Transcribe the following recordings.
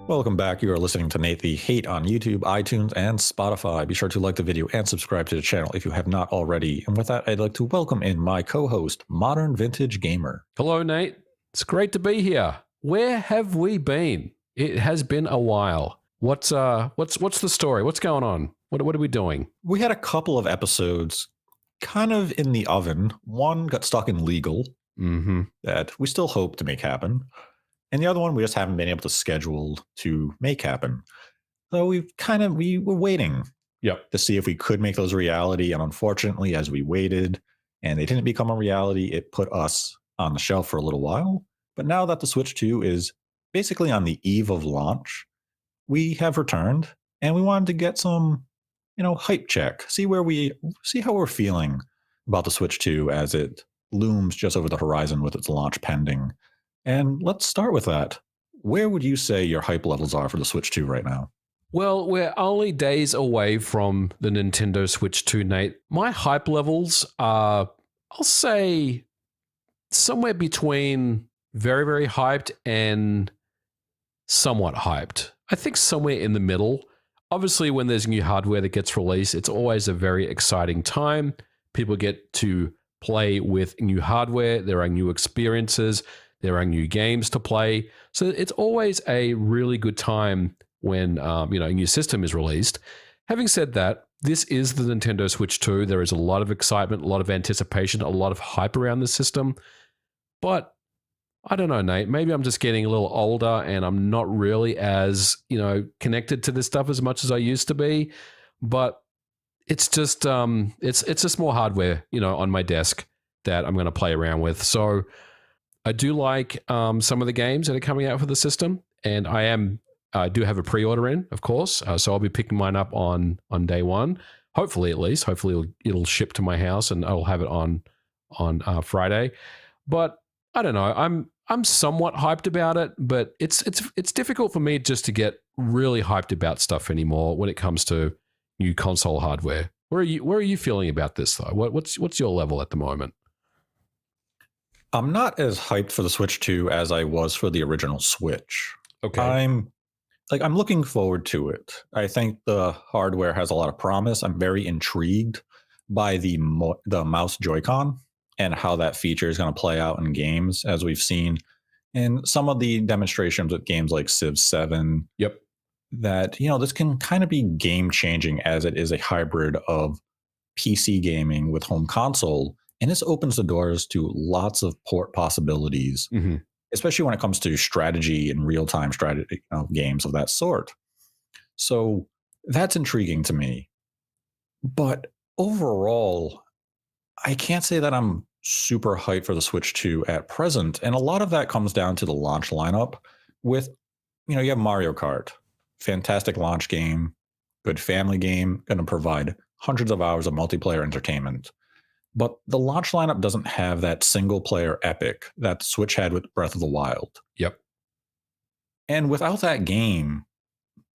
Welcome back. You are listening to Nate the Hate on YouTube, iTunes, and Spotify. Be sure to like the video and subscribe to the channel if you have not already. And with that, I'd like to welcome in my co-host, Modern Vintage Gamer. Hello, Nate. It's great to be here. Where have we been? It has been a while. What's the story? What's going on? What are we doing? We had a couple of episodes kind of in the oven. One got stuck in legal that we still hope to make happen. And the other one we just haven't been able to schedule to make happen. So we were waiting to see if we could make those a reality. And unfortunately, as we waited and they didn't become a reality, it put us on the shelf for a little while. But now that the Switch 2 is basically on the eve of launch, we have returned and we wanted to get some, hype check, see how we're feeling about the Switch 2 as it looms just over the horizon with its launch pending. And let's start with that. Where would you say your hype levels are for the Switch 2 right now? Well, we're only days away from the Nintendo Switch 2, Nate. My hype levels are, I'll say, somewhere between very, very hyped and somewhat hyped. I think somewhere in the middle. Obviously, when there's new hardware that gets released, it's always a very exciting time. People get to play with new hardware. There are new experiences. There are new games to play. So it's always a really good time when a new system is released. Having said that, this is the Nintendo Switch 2. There is a lot of excitement, a lot of anticipation, a lot of hype around the system. But I don't know, Nate. Maybe I'm just getting a little older and I'm not really as, connected to this stuff as much as I used to be. But it's just it's just more hardware, on my desk that I'm going to play around with. So I do like some of the games that are coming out for the system, and I do have a pre-order in, of course. So I'll be picking mine up on day one, hopefully at least. Hopefully it'll ship to my house, and I'll have it on Friday. But I don't know. I'm somewhat hyped about it, but it's difficult for me just to get really hyped about stuff anymore when it comes to new console hardware. Where are you feeling about this though? What's your level at the moment? I'm not as hyped for the Switch 2 as I was for the original Switch. Okay. I'm looking forward to it. I think the hardware has a lot of promise. I'm very intrigued by the mouse Joy-Con and how that feature is going to play out in games, as we've seen in some of the demonstrations with games like Civ 7. Yep. That, this can kind of be game changing as it is a hybrid of PC gaming with home console. And this opens the doors to lots of port possibilities, especially when it comes to strategy and real-time strategy games of that sort. So that's intriguing to me. But overall, I can't say that I'm super hyped for the Switch 2 at present. And a lot of that comes down to the launch lineup with, you have Mario Kart, fantastic launch game, good family game, going to provide hundreds of hours of multiplayer entertainment. But the launch lineup doesn't have that single player epic that Switch had with Breath of the Wild. Yep. And without that game,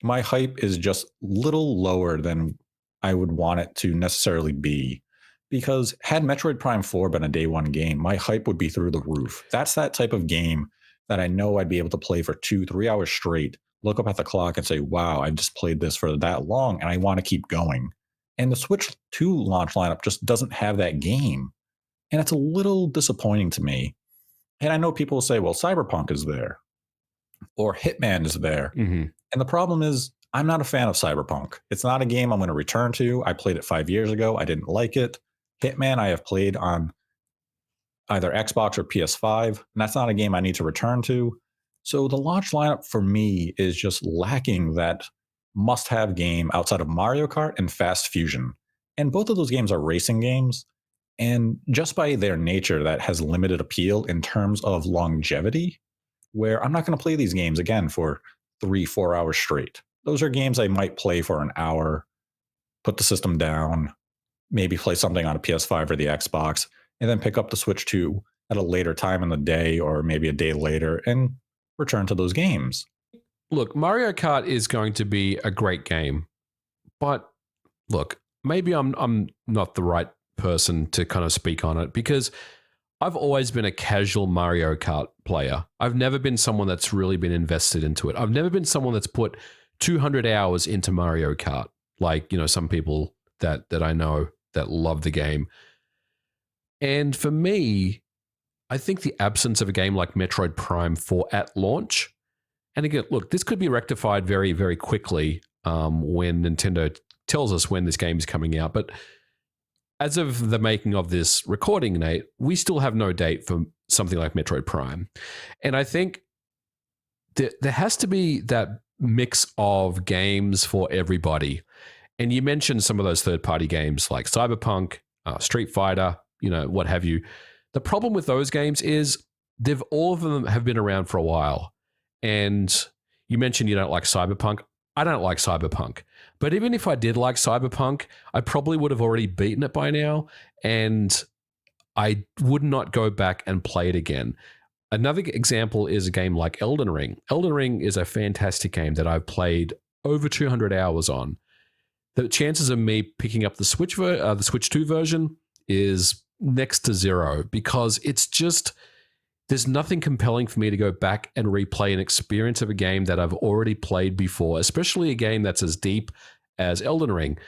my hype is just a little lower than I would want it to necessarily be. Because had Metroid Prime 4 been a day one game, my hype would be through the roof. That's that type of game that I know I'd be able to play for 2-3 hours straight, look up at the clock and say, wow, I just played this for that long and I want to keep going. And the Switch 2 launch lineup just doesn't have that game. And it's a little disappointing to me. And I know people will say, well, Cyberpunk is there or Hitman is there. And the problem is I'm not a fan of Cyberpunk. It's not a game I'm going to return to. I played it 5 years ago. I didn't like it. Hitman I have played on either Xbox or PS5. And that's not a game I need to return to. So the launch lineup for me is just lacking that must-have game outside of Mario Kart and Fast Fusion. And both of those games are racing games. And just by their nature, that has limited appeal in terms of longevity, where I'm not going to play these games again for 3-4 hours straight. Those are games I might play for an hour, put the system down, maybe play something on a PS5 or the Xbox, and then pick up the Switch 2 at a later time in the day or maybe a day later and return to those games. Look, Mario Kart is going to be a great game, but look, maybe I'm not the right person to kind of speak on it because I've always been a casual Mario Kart player. I've never been someone that's really been invested into it. I've never been someone that's put 200 hours into Mario Kart, like, some people that I know that love the game. And for me, I think the absence of a game like Metroid Prime 4 at launch, and again, look, this could be rectified very, very quickly when Nintendo tells us when this game is coming out. But as of the making of this recording, Nate, we still have no date for something like Metroid Prime. And I think there has to be that mix of games for everybody. And you mentioned some of those third-party games like Cyberpunk, Street Fighter, what have you. The problem with those games is all of them have been around for a while. And you mentioned you don't like Cyberpunk. I don't like Cyberpunk. But even if I did like Cyberpunk, I probably would have already beaten it by now, and I would not go back and play it again. Another example is a game like Elden Ring. Elden Ring is a fantastic game that I've played over 200 hours on. The chances of me picking up the Switch 2 version is next to zero, because it's just, there's nothing compelling for me to go back and replay an experience of a game that I've already played before, especially a game that's as deep as Elden Ring.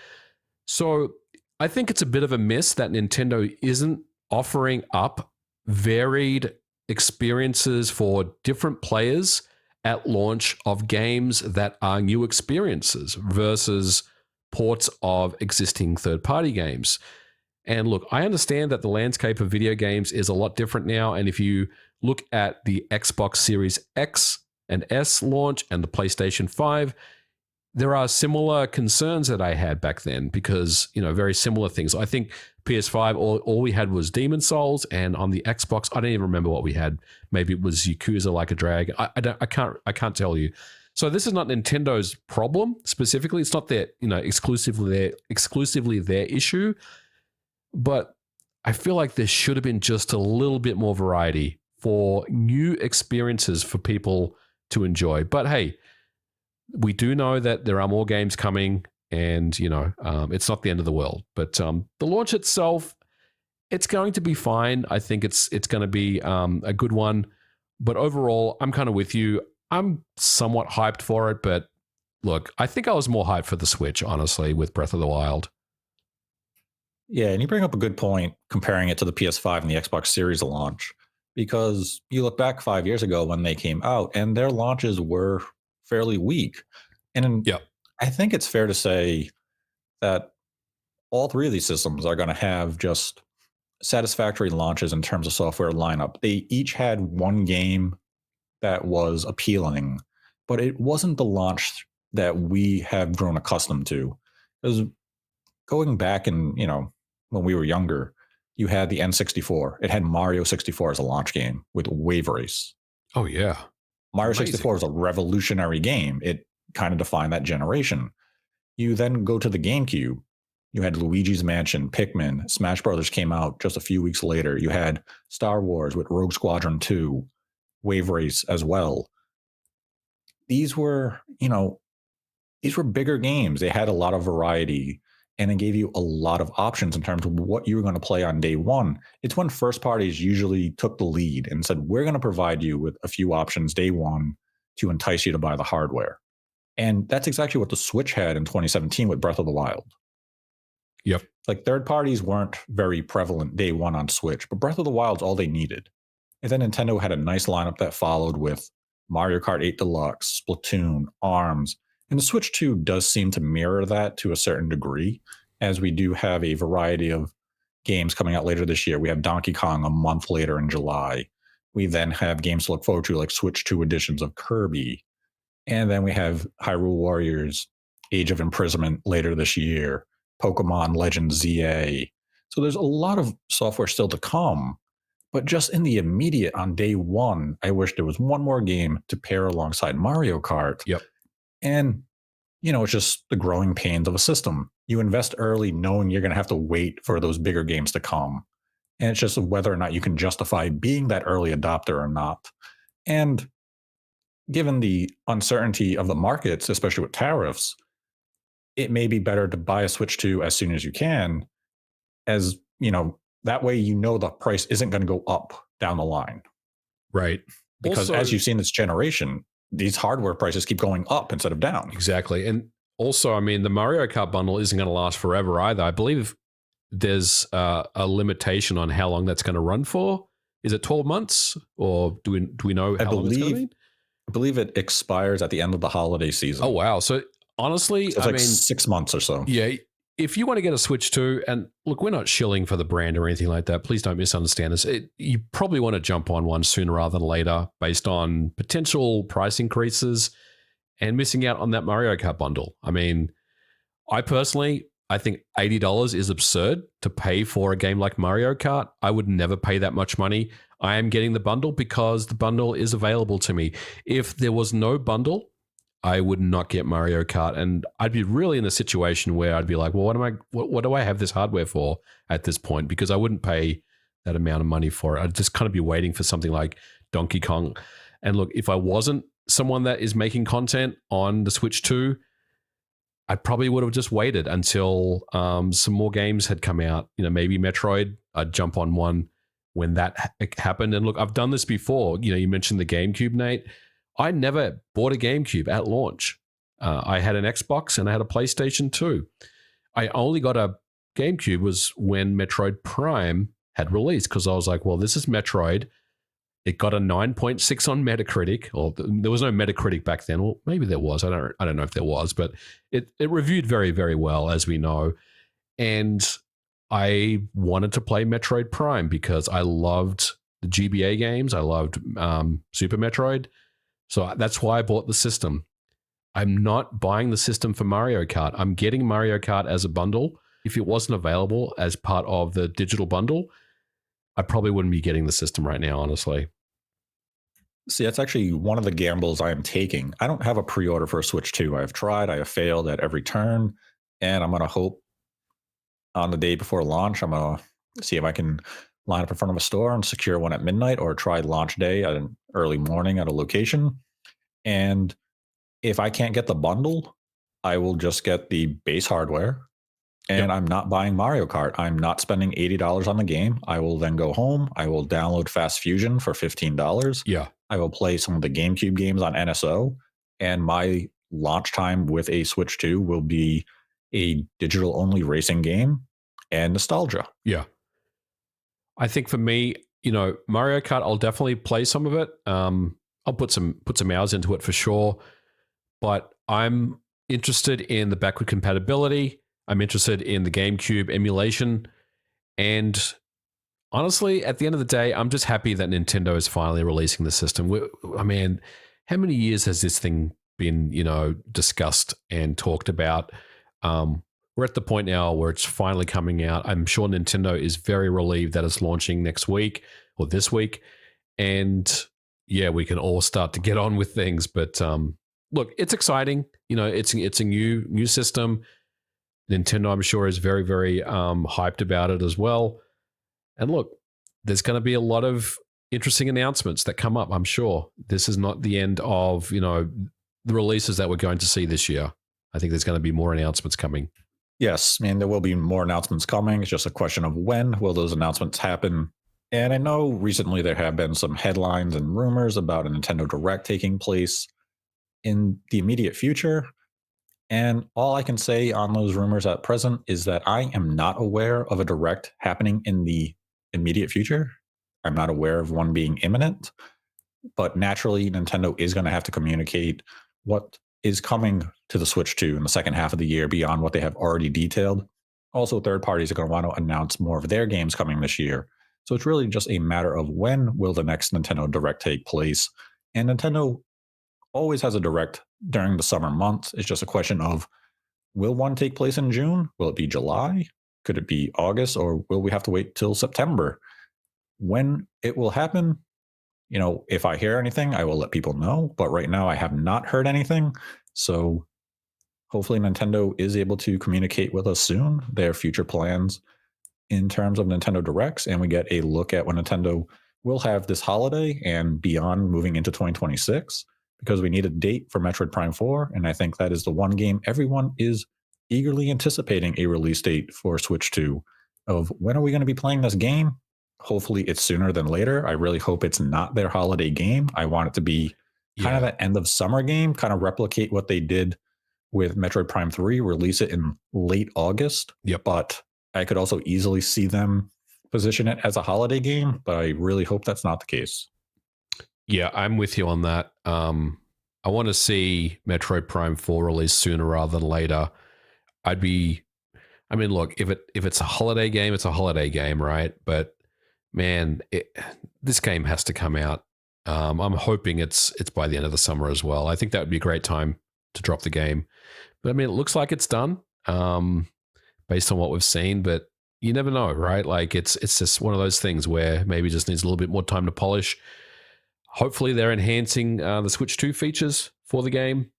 So I think it's a bit of a miss that Nintendo isn't offering up varied experiences for different players at launch of games that are new experiences versus ports of existing third-party games. And look, I understand that the landscape of video games is a lot different now. And if you look at the Xbox Series X and S launch and the PlayStation 5, there are similar concerns that I had back then because, very similar things. I think PS5, all we had was Demon Souls, and on the Xbox, I don't even remember what we had. Maybe it was Yakuza Like a Dragon. I can't tell you. So this is not Nintendo's problem specifically. It's not their, exclusively their issue. But I feel like there should have been just a little bit more variety for new experiences for people to enjoy. But hey, we do know that there are more games coming, and it's not the end of the world. But the launch itself, it's going to be fine. I think it's going to be a good one. But overall, I'm kind of with you. I'm somewhat hyped for it. But look, I think I was more hyped for the Switch, honestly, with Breath of the Wild. Yeah, and you bring up a good point comparing it to the PS5 and the Xbox Series launch, because you look back 5 years ago when they came out and their launches were fairly weak. And yeah, I think it's fair to say that all three of these systems are going to have just satisfactory launches in terms of software lineup. They each had one game that was appealing, but it wasn't the launch that we have grown accustomed to. Because going back and, when we were younger, you had the N64. It had Mario 64 as a launch game with Wave Race. Oh, yeah. Mario 64 was a revolutionary game. It kind of defined that generation. You then go to the GameCube. You had Luigi's Mansion, Pikmin, Smash Brothers came out just a few weeks later. You had Star Wars with Rogue Squadron 2, Wave Race as well. These were bigger games. They had a lot of variety, and it gave you a lot of options in terms of what you were going to play on day one. It's when first parties usually took the lead and said, we're going to provide you with a few options day one to entice you to buy the hardware. And that's exactly what the Switch had in 2017 with Breath of the Wild. Yep. Like, third parties weren't very prevalent day one on Switch, but Breath of the Wild's all they needed. And then Nintendo had a nice lineup that followed with Mario Kart 8 Deluxe, Splatoon, ARMS. And the Switch 2 does seem to mirror that to a certain degree, as we do have a variety of games coming out later this year. We have Donkey Kong a month later in July. We then have games to look forward to, like Switch 2 editions of Kirby. And then we have Hyrule Warriors, Age of Imprisonment later this year, Pokemon Legends ZA. So there's a lot of software still to come. But just in the immediate, on day one, I wish there was one more game to pair alongside Mario Kart. Yep. And, it's just the growing pains of a system. You invest early knowing you're going to have to wait for those bigger games to come. And it's just whether or not you can justify being that early adopter or not. And given the uncertainty of the markets, especially with tariffs, it may be better to buy a Switch 2 as soon as you can, as, That way, you know the price isn't going to go up down the line. Right. Because Also, as you've seen this generation, these hardware prices keep going up instead of down. exactly. And also, I mean, the Mario Kart bundle isn't going to last forever either. I believe there's a limitation on how long that's going to run for. Is it 12 months, or do we know I how long it's going to believe be? I believe it expires at the end of the holiday Oh, season. wow. So honestly, So it's I like mean, 6 months or so. yeah, if you want to get a Switch 2, and look, we're not shilling for the brand or anything like that. Please don't misunderstand us. You probably want to jump on one sooner rather than later based on potential price increases and missing out on that Mario Kart bundle. I mean, I think $80 is absurd to pay for a game like Mario Kart. I would never pay that much money. I am getting the bundle because the bundle is available to me. If there was no bundle, I would not get Mario Kart, and I'd be really in a situation where I'd be like, well, what do I have this hardware for at this point? Because I wouldn't pay that amount of money for it. I'd just kind of be waiting for something like Donkey Kong. And look, if I wasn't someone that is making content on the Switch 2, I probably would have just waited until some more games had come out. You know, maybe Metroid. I'd jump on one when that happened. And look, I've done this before. You know, you mentioned the GameCube, Nate. I never bought a GameCube at launch. I had an Xbox and I had a PlayStation 2. I only got a GameCube was when Metroid Prime had released, because I was like, well, this is Metroid. It got a 9.6 on Metacritic, or there was no Metacritic back then. Well, maybe there was. I don't know if there was, but it reviewed very, very well, as we know. And I wanted to play Metroid Prime because I loved the GBA games. I loved Super Metroid. So that's why I bought the system. I'm not buying the system for Mario Kart. I'm getting Mario Kart as a bundle. If it wasn't available as part of the digital bundle, I probably wouldn't be getting the system right now, honestly. See, that's actually one of the gambles I am taking. I don't have a pre-order for a Switch 2. I have tried, I have failed at every turn, and I'm going to hope on the day before launch, I'm going to see if I can line up in front of a store and secure one at midnight, or try launch day at an early morning at a location. And if I can't get the bundle, I will just get the base hardware, Yep. and I'm not buying Mario Kart. I'm not spending $80 on the game. I will then go home. I will download Fast Fusion for $15. Yeah. I will play some of the GameCube games on NSO, and my launch time with a Switch 2 will be a digital only racing game and nostalgia. Yeah. I think for me, you know, Mario Kart, I'll definitely play some of it. I'll put some hours into it for sure. But I'm interested in the backward compatibility. I'm interested in the GameCube emulation. And honestly, at the end of the day, I'm just happy that Nintendo is finally releasing the system. I mean, how many years has this thing been, you know, discussed and talked about? We're at the point now where it's finally coming out. I'm sure Nintendo is very relieved that it's launching next week or this week. And yeah, we can all start to get on with things. But look, it's exciting. You know, it's a new system. Nintendo, I'm sure, is very, very hyped about it as well. And look, there's going to be a lot of interesting announcements that come up. I'm sure this is not the end of, you know, the releases that we're going to see this year. I think there's going to be more announcements coming. Yes, I mean, there will be more announcements coming. It's just a question of when will those announcements happen. And I know recently there have been some headlines and rumors about a Nintendo Direct taking place in the immediate future. And all I can say on those rumors at present is that I am not aware of a Direct happening in the immediate future. I'm not aware of one being imminent, but naturally, Nintendo is going to have to communicate what is coming to the Switch 2 in the second half of the year beyond what they have already detailed. Also, third parties are going to want to announce more of their games coming this year. So it's really just a matter of when will the next Nintendo Direct take place. And Nintendo always has a Direct during the summer months. It's just a question of, will one take place in June? Will it be July? Could it be August? Or will we have to wait till September? When it will happen, you know, if I hear anything, I will let people know. But right now, I have not heard anything. So hopefully, Nintendo is able to communicate with us soon their future plans in terms of Nintendo Directs, and we get a look at what Nintendo will have this holiday and beyond moving into 2026, because we need a date for Metroid Prime 4. And I think that is the one game everyone is eagerly anticipating a release date for Switch 2. of when are we going to be playing this game? Hopefully it's sooner than later. I really hope it's not their holiday game. I want it to be kind of Yeah. an end of summer game, kind of replicate what they did with Metroid Prime 3, release it in late August. Yep. But I could also easily see them position it as a holiday game, but I really hope that's not the case. Yeah, I'm with you on that. I want to see Metroid Prime 4 released sooner rather than later. Look, if it's a holiday game, it's a holiday game, right? But man, this game has to come out. I'm hoping it's by the end of the summer as well. I think that would be a great time to drop the game. But I mean, it looks like it's done, based on what we've seen. But you never know, right? Like it's just one of those things where maybe it just needs a little bit more time to polish. Hopefully, they're enhancing the Switch 2 features for the game,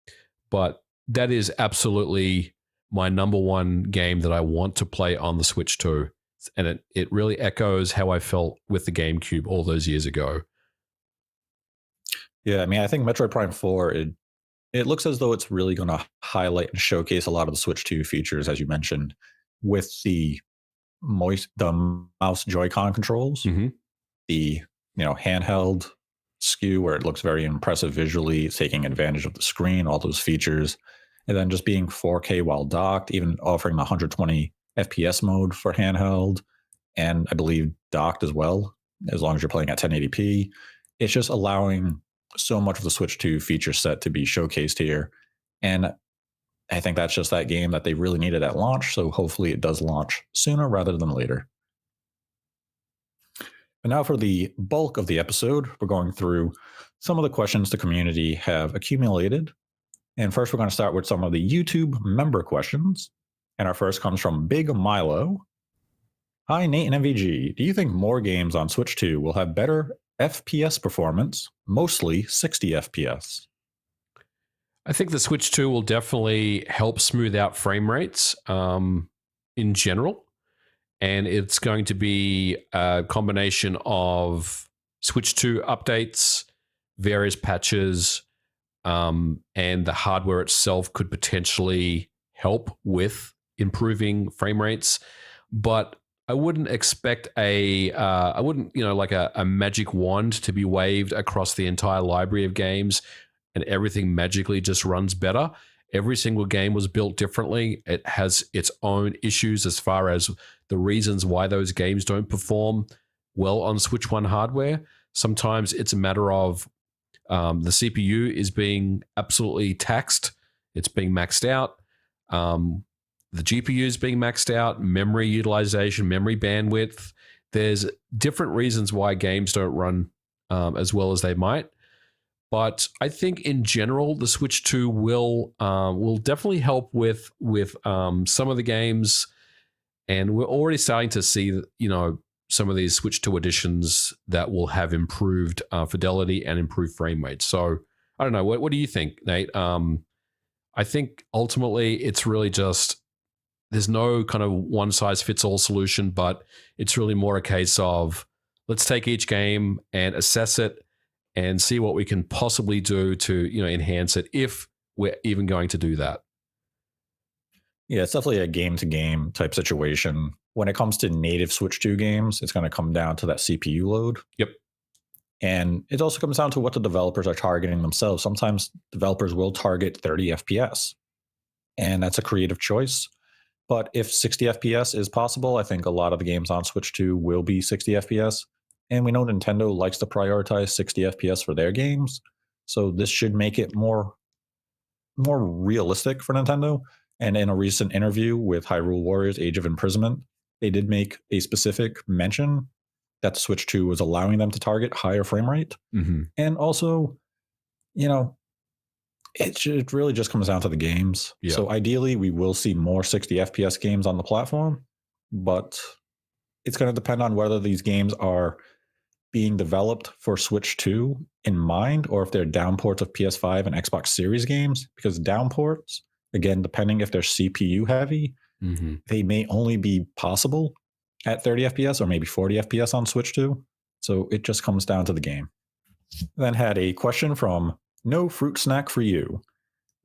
but that is absolutely my number one game that I want to play on the Switch 2. And it really echoes how I felt with the GameCube all those years ago. Yeah, I mean, I think Metroid Prime 4, it looks as though it's really going to highlight and showcase a lot of the Switch 2 features, as you mentioned, with the mouse Joy-Con controls, Mm-hmm. the handheld SKU where it looks very impressive visually, taking advantage of the screen, all those features, and then just being 4K while docked, even offering the 120 FPS mode for handheld, and I believe docked as well, as long as you're playing at 1080p. It's just allowing so much of the Switch 2 feature set to be showcased here. And I think that's just that game that they really needed at launch. So hopefully it does launch sooner rather than later. And now for the bulk of the episode, we're going through some of the questions the community have accumulated. And first, we're going to start with some of the YouTube member questions. And our first comes from Big Milo. Hi, Nate and MVG. Do you think more games on Switch 2 will have better FPS performance, mostly 60 FPS? I think the Switch 2 will definitely help smooth out frame rates in general. And it's going to be a combination of Switch 2 updates, various patches, and the hardware itself could potentially help with improving frame rates. But I wouldn't expect like a magic wand to be waved across the entire library of games and everything magically just runs better. Every single game was built differently. It has its own issues as far as the reasons why those games don't perform well on Switch 1 hardware. Sometimes it's a matter of the CPU is being absolutely taxed. It's being maxed out. The GPU is being maxed out, memory utilization, memory bandwidth. There's different reasons why games don't run as well as they might. But I think in general, the Switch 2 will definitely help with some of the games, and we're already starting to see some of these Switch 2 editions that will have improved fidelity and improved frame rate. So I don't know. What do you think, Nate? I think ultimately it's really just there's no kind of one size fits all solution, but it's really more a case of let's take each game and assess it and see what we can possibly do to enhance it if we're even going to do that. Yeah, it's definitely a game to game type situation. When it comes to native Switch 2 games, it's going to come down to that CPU load. Yep. And it also comes down to what the developers are targeting themselves. Sometimes developers will target 30 FPS, and that's a creative choice. But if 60 FPS is possible, I think a lot of the games on Switch 2 will be 60 FPS. And we know Nintendo likes to prioritize 60 FPS for their games. So this should make it more realistic for Nintendo. And in a recent interview with Hyrule Warriors Age of Imprisonment, they did make a specific mention that the Switch 2 was allowing them to target higher frame rate. Mm-hmm. And also, it really just comes down to the games. Yeah. So ideally, we will see more 60 FPS games on the platform, but it's going to depend on whether these games are being developed for Switch 2 in mind, or if they're downports of PS5 and Xbox Series games, because downports, again, depending if they're CPU heavy, mm-hmm. they may only be possible at 30 FPS or maybe 40 FPS on Switch 2. So it just comes down to the game. Then had a question from No Fruit Snack for You.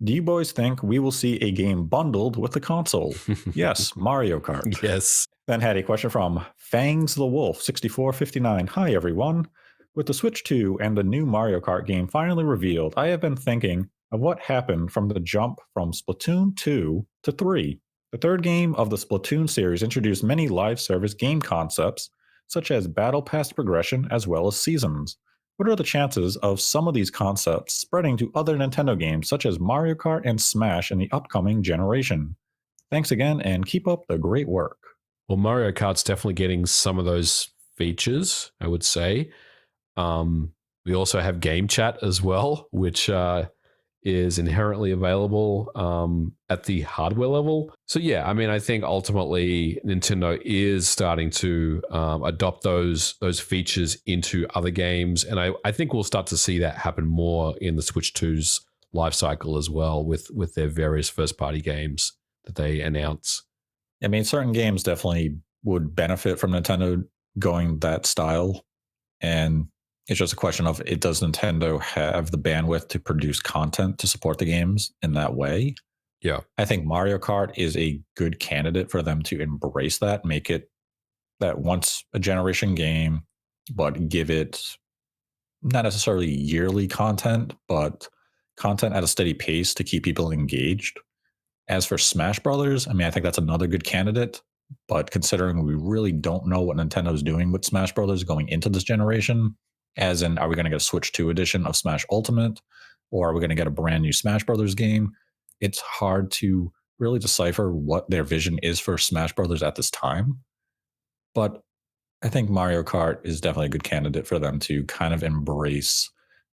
Do you boys think we will see a game bundled with the console? Yes, Mario Kart. Yes. Then had a question from Fangs the Wolf 6459. Hi everyone. With the Switch 2 and the new Mario Kart game finally revealed, I have been thinking of what happened from the jump from Splatoon 2 to 3. The third game of the Splatoon series introduced many live service game concepts, such as battle pass progression as well as seasons. What are the chances of some of these concepts spreading to other Nintendo games such as Mario Kart and Smash in the upcoming generation? Thanks again and keep up the great work. Well, Mario Kart's definitely getting some of those features, I would say. We also have game chat as well, which is inherently available at the hardware level. So yeah, I mean, I think ultimately Nintendo is starting to adopt those features into other games, and I think we'll start to see that happen more in the Switch 2's life cycle as well with their various first party games that they announce. I mean, certain games definitely would benefit from Nintendo going that style. And it's just a question of does Nintendo have the bandwidth to produce content to support the games in that way? Yeah. I think Mario Kart is a good candidate for them to embrace that, make it that once a generation game, but give it not necessarily yearly content, but content at a steady pace to keep people engaged. As for Smash Brothers, I mean, I think that's another good candidate. But considering we really don't know what Nintendo's doing with Smash Brothers going into this generation, as in, are we going to get a Switch 2 edition of Smash Ultimate, or are we going to get a brand new Smash Brothers game? It's hard to really decipher what their vision is for Smash Brothers at this time. But I think Mario Kart is definitely a good candidate for them to kind of embrace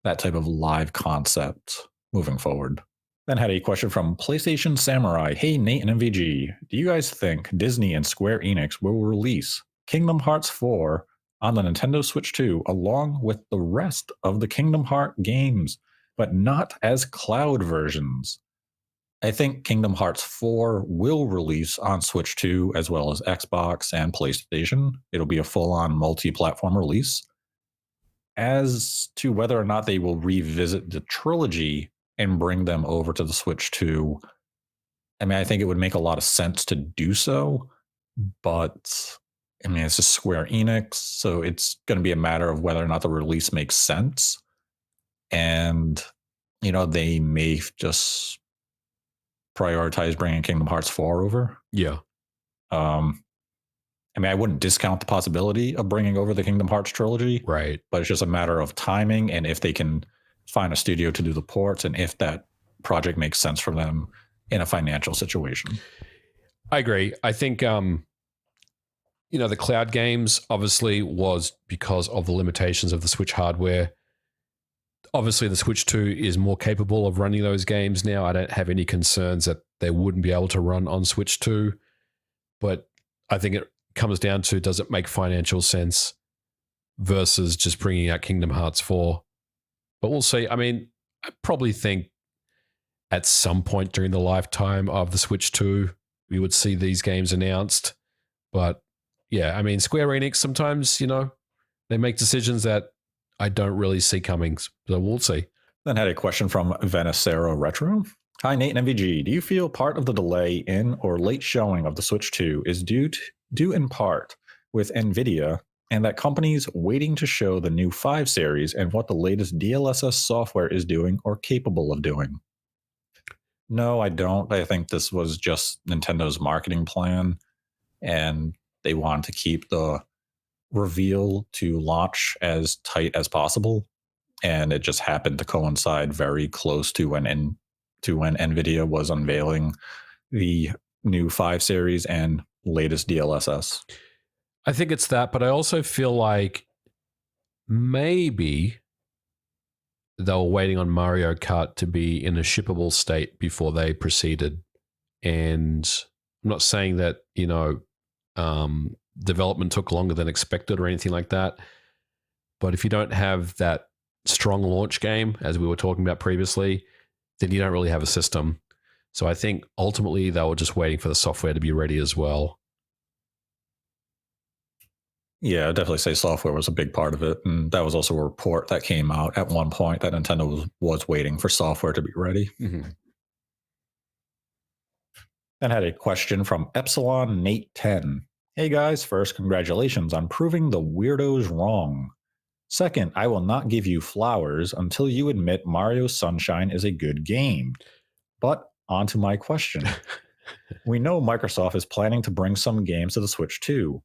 that type of live concept moving forward. Then had a question from PlayStation Samurai. Hey, Nate and MVG, do you guys think Disney and Square Enix will release Kingdom Hearts 4 on the Nintendo Switch 2 along with the rest of the Kingdom Hearts games, but not as cloud versions? I think Kingdom Hearts 4 will release on Switch 2 as well as Xbox and PlayStation. It'll be a full on multi platform release. As to whether or not they will revisit the trilogy and bring them over to the Switch 2, I mean, I think it would make a lot of sense to do so, but I mean, it's just Square Enix, so it's going to be a matter of whether or not the release makes sense. And, they may just prioritize bringing Kingdom Hearts 4 over. Yeah. I mean, I wouldn't discount the possibility of bringing over the Kingdom Hearts trilogy, Right. but it's just a matter of timing and if they can find a studio to do the ports and if that project makes sense for them in a financial situation. I agree. I think, the cloud games obviously was because of the limitations of the Switch hardware. Obviously, the Switch 2 is more capable of running those games now. I don't have any concerns that they wouldn't be able to run on Switch 2, but I think it comes down to, does it make financial sense versus just bringing out Kingdom Hearts 4? But we'll see. I mean, I probably think at some point during the lifetime of the Switch 2, we would see these games announced. But yeah, I mean, Square Enix sometimes, they make decisions that I don't really see coming. So we'll see. Then had a question from Venicero Retro. Hi, Nate and MVG. Do you feel part of the delay in or late showing of the Switch 2 is due in part with NVIDIA and that companies waiting to show the new 5 series and what the latest DLSS software is doing or capable of doing? No, I don't. I think this was just Nintendo's marketing plan, and they want to keep the reveal to launch as tight as possible. And it just happened to coincide very close to when NVIDIA was unveiling the new 5 series and latest DLSS. I think it's that, but I also feel like maybe they were waiting on Mario Kart to be in a shippable state before they proceeded. And I'm not saying that, development took longer than expected or anything like that. But if you don't have that strong launch game, as we were talking about previously, then you don't really have a system. So I think ultimately they were just waiting for the software to be ready as well. Yeah, I'd definitely say software was a big part of it. And that was also a report that came out at one point that Nintendo was waiting for software to be ready. Mm-hmm. Then had a question from Epsilon Nate 10. Hey guys, first, congratulations on proving the weirdos wrong. Second, I will not give you flowers until you admit Mario Sunshine is a good game. But on to my question. We know Microsoft is planning to bring some games to the Switch too.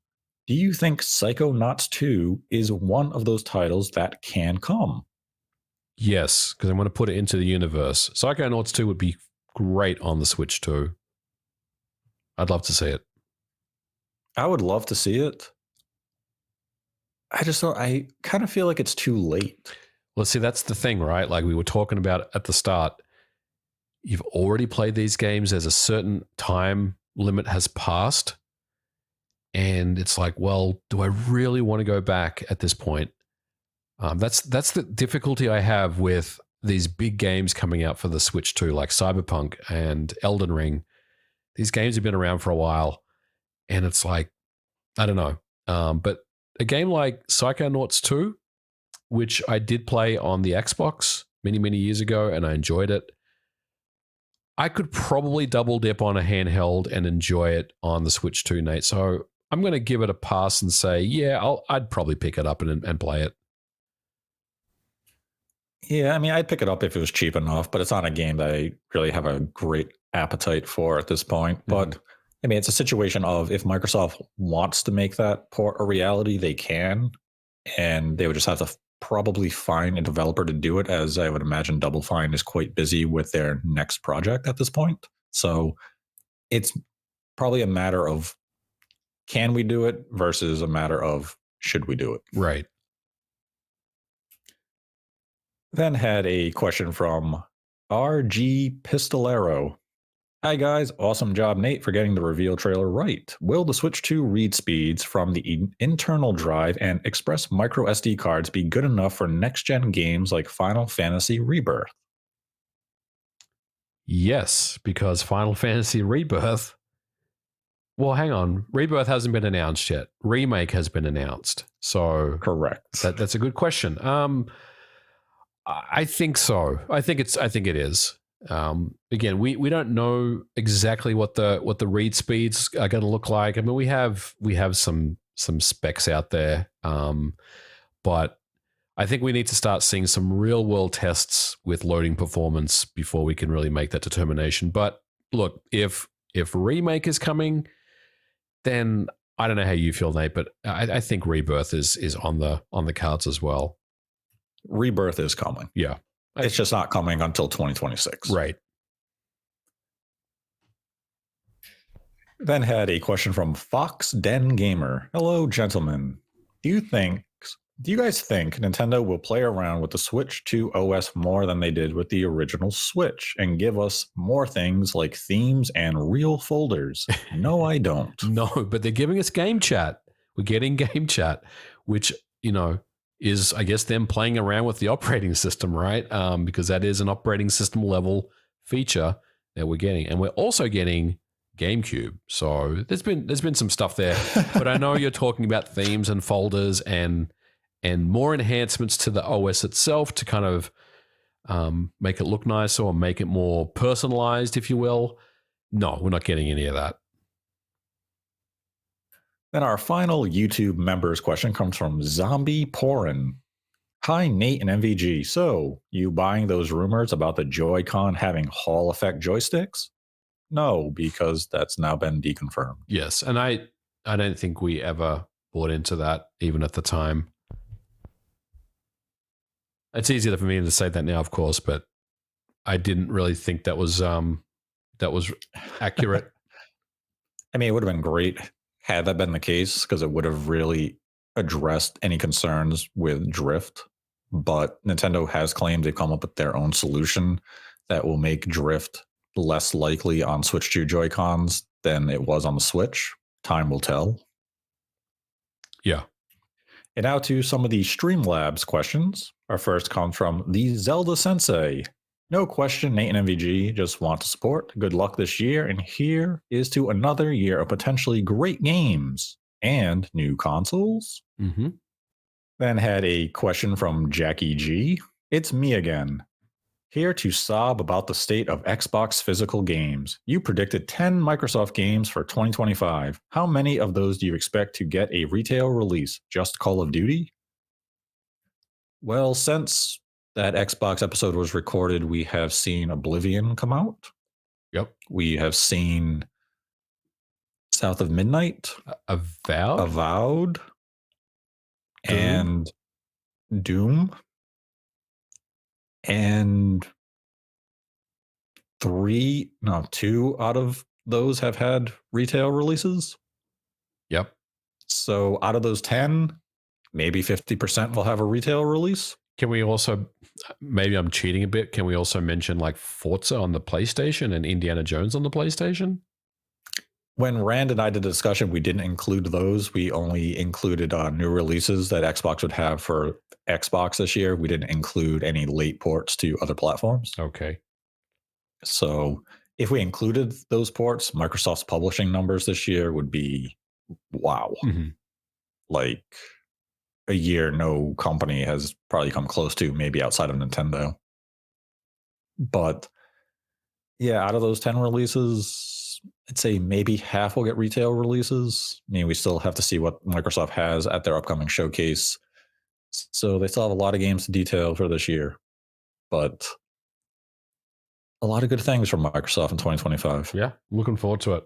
Do you think Psychonauts 2 is one of those titles that can come? Yes, because I want to put it into the universe. Psychonauts 2 would be great on the Switch too. I'd love to see it. I would love to see it. I just don't, I kind of feel like it's too late. Well, see, that's the thing, right? Like we were talking about at the start. You've already played these games. There's a certain time limit has passed. And it's like, well, do I really want to go back at this point? That's the difficulty I have with these big games coming out for the Switch too, like Cyberpunk and Elden Ring. These games have been around for a while, and it's like, I don't know. But a game like Psychonauts 2, which I did play on the Xbox many, many years ago, and I enjoyed it. I could probably double dip on a handheld and enjoy it on the Switch 2, Nate. So I'm going to give it a pass and say, yeah, I'd probably pick it up and play it. Yeah, I mean, I'd pick it up if it was cheap enough, but it's not a game that I really have a great appetite for at this point. But I mean, it's a situation of if Microsoft wants to make that port a reality, they can, and they would just have to probably find a developer to do it, as I would imagine Double Fine is quite busy with their next project at this point. So it's probably a matter of can we do it versus a matter of should we do it. Right. Then had a question from RG Pistolero. Hi guys, awesome job, Nate, for getting the reveal trailer right. Will the Switch 2 read speeds from the internal drive and express micro SD cards be good enough for next gen games like Final Fantasy Rebirth? Yes, because Final Fantasy Rebirth. Well, hang on. Rebirth hasn't been announced yet. Remake has been announced. So Correct. that's a good question. I think so. I think it is. Again, we don't know exactly what the read speeds are going to look like. I mean, we have some specs out there, but I think we need to start seeing some real world tests with loading performance before we can really make that determination. But look, if remake is coming, then I don't know how you feel, Nate, but I think Rebirth is on the cards as well. Rebirth is coming. Yeah. It's just not coming until 2026. Right. Then had a question from Fox Den Gamer. Hello, gentlemen. Do you guys think Nintendo will play around with the Switch 2 OS more than they did with the original Switch and give us more things like themes and real folders? No, I don't. No, but they're giving us game chat. We're getting game chat, which, is, I guess, them playing around with the operating system, right? Because that is an operating system level feature that we're getting. And we're also getting GameCube. So there's been some stuff there. But I know you're talking about themes and folders and more enhancements to the OS itself to kind of make it look nicer or make it more personalized, if you will. No, we're not getting any of that. Then our final YouTube members question comes from Zombie Porin. Hi, Nate and MVG. So, you buying those rumors about the Joy-Con having Hall effect joysticks? No, because that's now been deconfirmed. Yes, and I don't think we ever bought into that, even at the time. It's easier for me to say that now, of course, but I didn't really think that was accurate. I mean, it would have been great had that been the case because it would have really addressed any concerns with drift. But Nintendo has claimed they've come up with their own solution that will make drift less likely on Switch 2 Joy-Cons than it was on the Switch. Time will tell. Yeah. And now to some of the Streamlabs questions. Our first comes from the Zelda Sensei. No question, Nate and MVG just want to support. Good luck this year, and here is to another year of potentially great games and new consoles. Mm-hmm. Then had a question from Jackie G. It's me again. Here to sob about the state of Xbox physical games. You predicted 10 Microsoft games for 2025. How many of those do you expect to get a retail release? Just Call of Duty? Well, since that Xbox episode was recorded, we have seen Oblivion come out. Yep. We have seen South of Midnight, Avowed? Avowed, Doom? and Doom, and two out of those have had retail releases. Yep. So out of those 10, maybe 50% will have a retail release. Can we also, maybe I'm cheating a bit, can we also mention like Forza on the PlayStation and Indiana Jones on the PlayStation? When Rand and I did a discussion, we didn't include those. We only included new releases that Xbox would have for Xbox this year. We didn't include any late ports to other platforms. Okay. So if we included those ports, Microsoft's publishing numbers this year would be wow. Mm-hmm. Like a year no company has probably come close to, maybe outside of Nintendo. But yeah, out of those 10 releases, I'd say maybe half will get retail releases. I mean, we still have to see what Microsoft has at their upcoming showcase. So they still have a lot of games to detail for this year. But a lot of good things from Microsoft in 2025. Yeah, looking forward to it.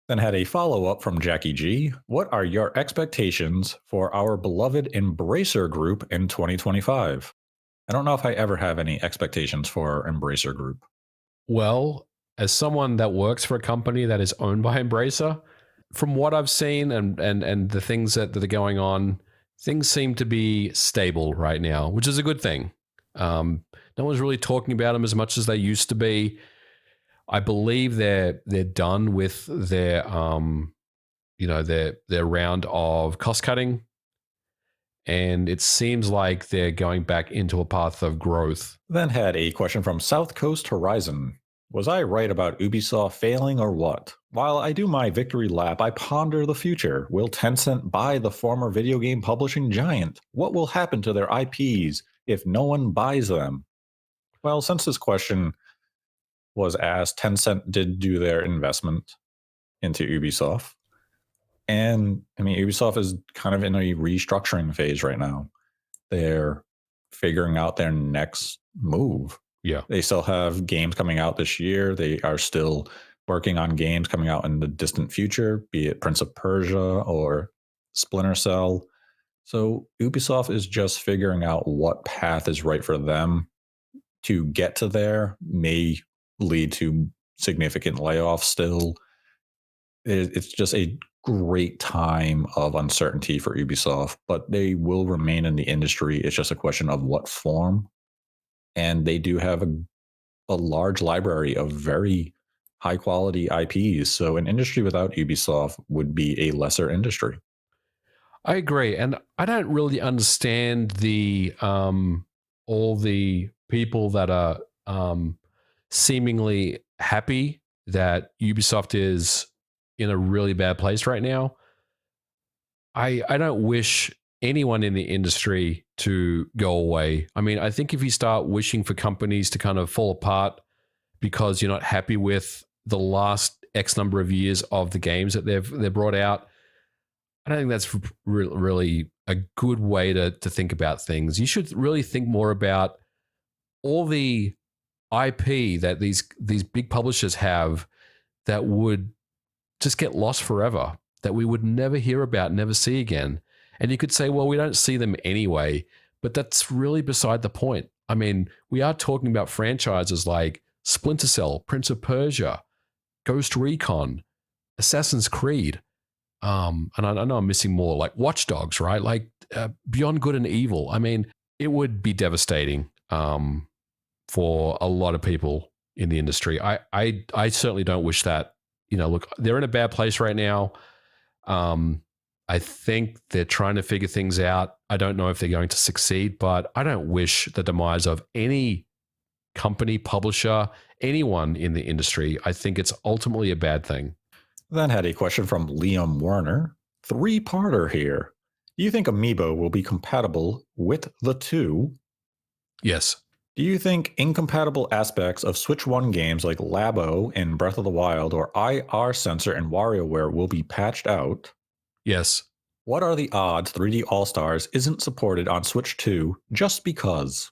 Then had a follow-up from Jackie G. What are your expectations for our beloved Embracer Group in 2025? I don't know if I ever have any expectations for Embracer Group. Well, as someone that works for a company that is owned by Embracer, from what I've seen and the things that are going on, things seem to be stable right now, which is a good thing. No one's really talking about them as much as they used to be. I believe they're done with their their round of cost cutting, and it seems like they're going back into a path of growth. Then had a question from South Coast Horizon. Was I right about Ubisoft failing or what? While I do my victory lap, I ponder the future. Will Tencent buy the former video game publishing giant? What will happen to their IPs if no one buys them? Well, since this question was asked, Tencent did do their investment into Ubisoft. And I mean, Ubisoft is kind of in a restructuring phase right now. They're figuring out their next move. Yeah. They still have games coming out this year. They are still working on games coming out in the distant future, be it Prince of Persia or Splinter Cell. So Ubisoft is just figuring out what path is right for them to get to there. May lead to significant layoffs still. It's just a great time of uncertainty for Ubisoft, but they will remain in the industry. It's just a question of what form. And they do have a large library of very high quality IPs. So an industry without Ubisoft would be a lesser industry. I agree, and I don't really understand the all the people that are seemingly happy that Ubisoft is in a really bad place right now. I don't wish anyone in the industry to go away. I mean, I think if you start wishing for companies to kind of fall apart because you're not happy with the last X number of years of the games that they've brought out, I don't think that's really a good way to think about things. You should really think more about all the IP that these big publishers have that would just get lost forever, that we would never hear about, never see again. And you could say, well, we don't see them anyway, but that's really beside the point. I mean, we are talking about franchises like Splinter Cell, Prince of Persia, Ghost Recon, Assassin's Creed. And I know I'm missing more, like Watch Dogs, right? Like Beyond Good and Evil. I mean, it would be devastating for a lot of people in the industry. I certainly don't wish that. You know, look, they're in a bad place right now. I think they're trying to figure things out. I don't know if they're going to succeed, but I don't wish the demise of any company, publisher, anyone in the industry. I think it's ultimately a bad thing. Then had a question from Liam Werner. 3-parter here. Do you think Amiibo will be compatible with the 2? Yes. Do you think incompatible aspects of Switch 1 games like Labo in Breath of the Wild or IR Sensor in WarioWare will be patched out? Yes. What are the odds 3D All Stars isn't supported on Switch 2 just because?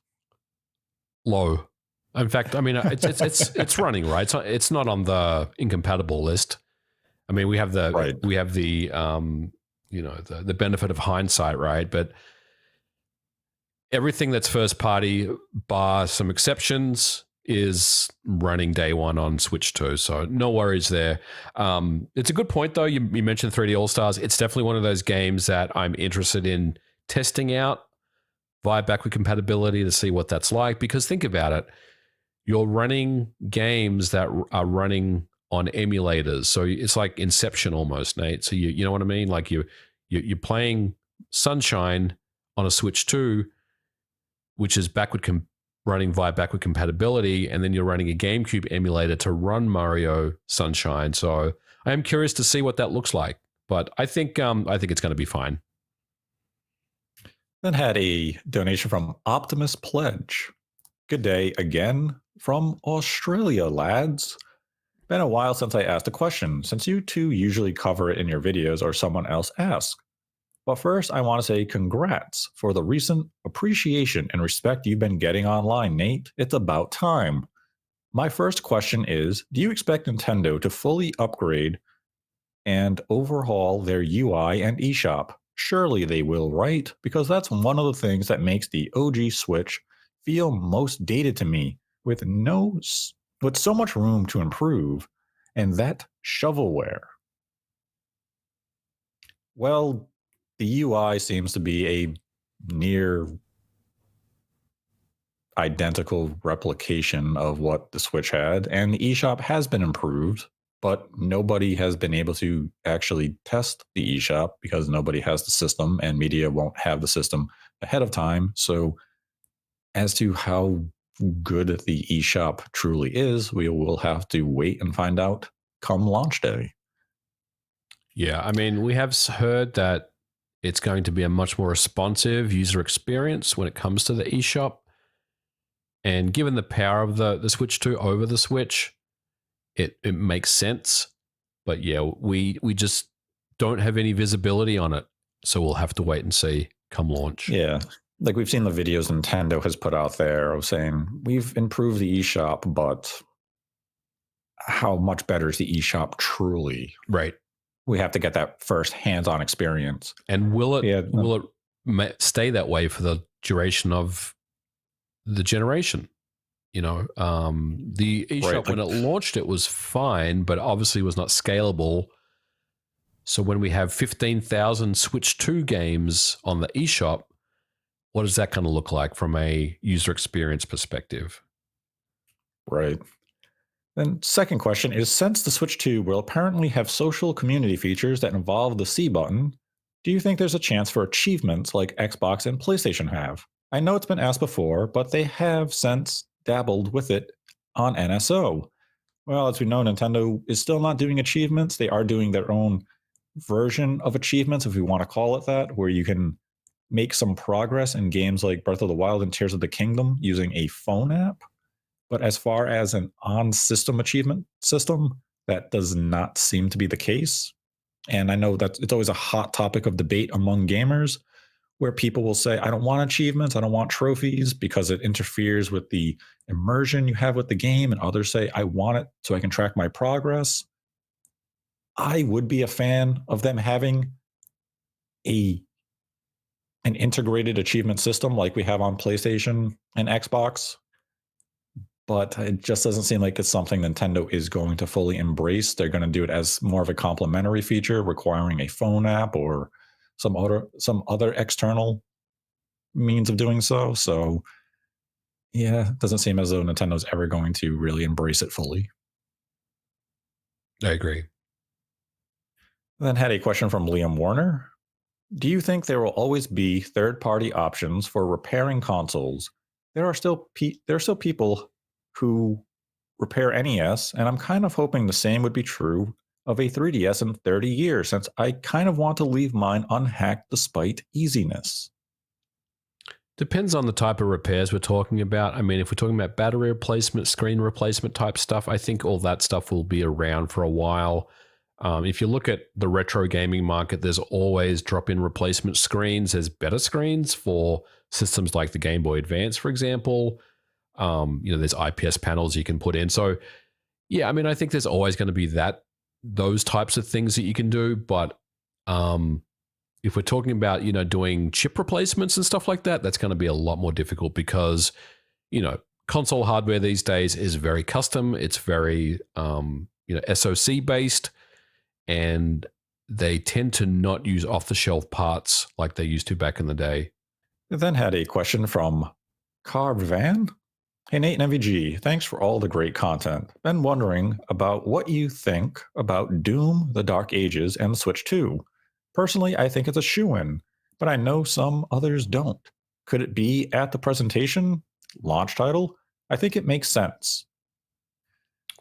Low. In fact, I mean, it's running, right? It's not on the incompatible list. I mean, Right. we have the the benefit of hindsight, right? But everything that's first party, bar some exceptions, is running day one on Switch 2. So no worries there. It's a good point, though. You mentioned 3D All Stars. It's definitely one of those games that I'm interested in testing out via backward compatibility to see what that's like. Because think about it, you're running games that are running on emulators. So it's like Inception almost, Nate. So you know what I mean? Like you're playing Sunshine on a Switch 2, which is running via backward compatibility, and then you're running a GameCube emulator to run Mario Sunshine. So I am curious to see what that looks like, but I think it's going to be fine. Then had a donation from Optimus Pledge. Good day again from Australia, lads. Been a while since I asked a question, since you two usually cover it in your videos or someone else asks. But first, I want to say congrats for the recent appreciation and respect you've been getting online, Nate. It's about time. My first question is, do you expect Nintendo to fully upgrade and overhaul their UI and eShop? Surely they will, right? Because that's one of the things that makes the OG Switch feel most dated to me, with with so much room to improve, and that shovelware. Well, the UI seems to be a near identical replication of what the Switch had, and the eShop has been improved, but nobody has been able to actually test the eShop because nobody has the system and media won't have the system ahead of time. So, as to how good the eShop truly is, we will have to wait and find out come launch day. Yeah, I mean, we have heard that it's going to be a much more responsive user experience when it comes to the eShop. And given the power of the Switch 2 over the Switch, it makes sense. But yeah, we just don't have any visibility on it. So we'll have to wait and see come launch. Yeah. Like we've seen the videos Nintendo has put out there of saying we've improved the eShop, but how much better is the eShop truly? Right. We have to get that first hands-on experience. And will Yeah, it stay that way for the duration of the generation? The eShop, right. when it launched, it was fine, but obviously was not scalable. So when we have 15,000 Switch 2 games on the eShop, what is that going to look like from a user experience perspective? Right. Then second question is, since the Switch 2 will apparently have social community features that involve the C button, do you think there's a chance for achievements like Xbox and PlayStation have? I know it's been asked before, but they have since dabbled with it on NSO. Well, as we know, Nintendo is still not doing achievements. They are doing their own version of achievements, if we want to call it that, where you can make some progress in games like Breath of the Wild and Tears of the Kingdom using a phone app. But as far as an on system achievement system, that does not seem to be the case. And I know that it's always a hot topic of debate among gamers where people will say, I don't want achievements, I don't want trophies because it interferes with the immersion you have with the game. And others say, I want it so I can track my progress. I would be a fan of them having a an integrated achievement system like we have on PlayStation and Xbox, but it just doesn't seem like it's something Nintendo is going to fully embrace. They're going to do it as more of a complementary feature, requiring a phone app or some other external means of doing so. So, yeah, it doesn't seem as though Nintendo's ever going to really embrace it fully. I agree. Then had a question from Liam Warner. Do you think there will always be third-party options for repairing consoles? There are still people who repair NES, and I'm kind of hoping the same would be true of a 3DS in 30 years, since I kind of want to leave mine unhacked despite easiness. Depends on the type of repairs we're talking about. I mean, if we're talking about battery replacement, screen replacement type stuff, I think all that stuff will be around for a while. If you look at the retro gaming market, there's always drop-in replacement screens. There's better screens for systems like the Game Boy Advance, for example. There's IPS panels you can put in. So, yeah, I mean, I think there's always going to be those types of things that you can do. But if we're talking about, doing chip replacements and stuff like that, that's going to be a lot more difficult because, console hardware these days is very custom. It's very, SoC based, and they tend to not use off the shelf parts like they used to back in the day. We then had a question from Carvan. Hey, Nate and MVG, thanks for all the great content. Been wondering about what you think about Doom, The Dark Ages, and the Switch 2. Personally, I think it's a shoo-in, but I know some others don't. Could it be at the presentation? Launch title? I think it makes sense.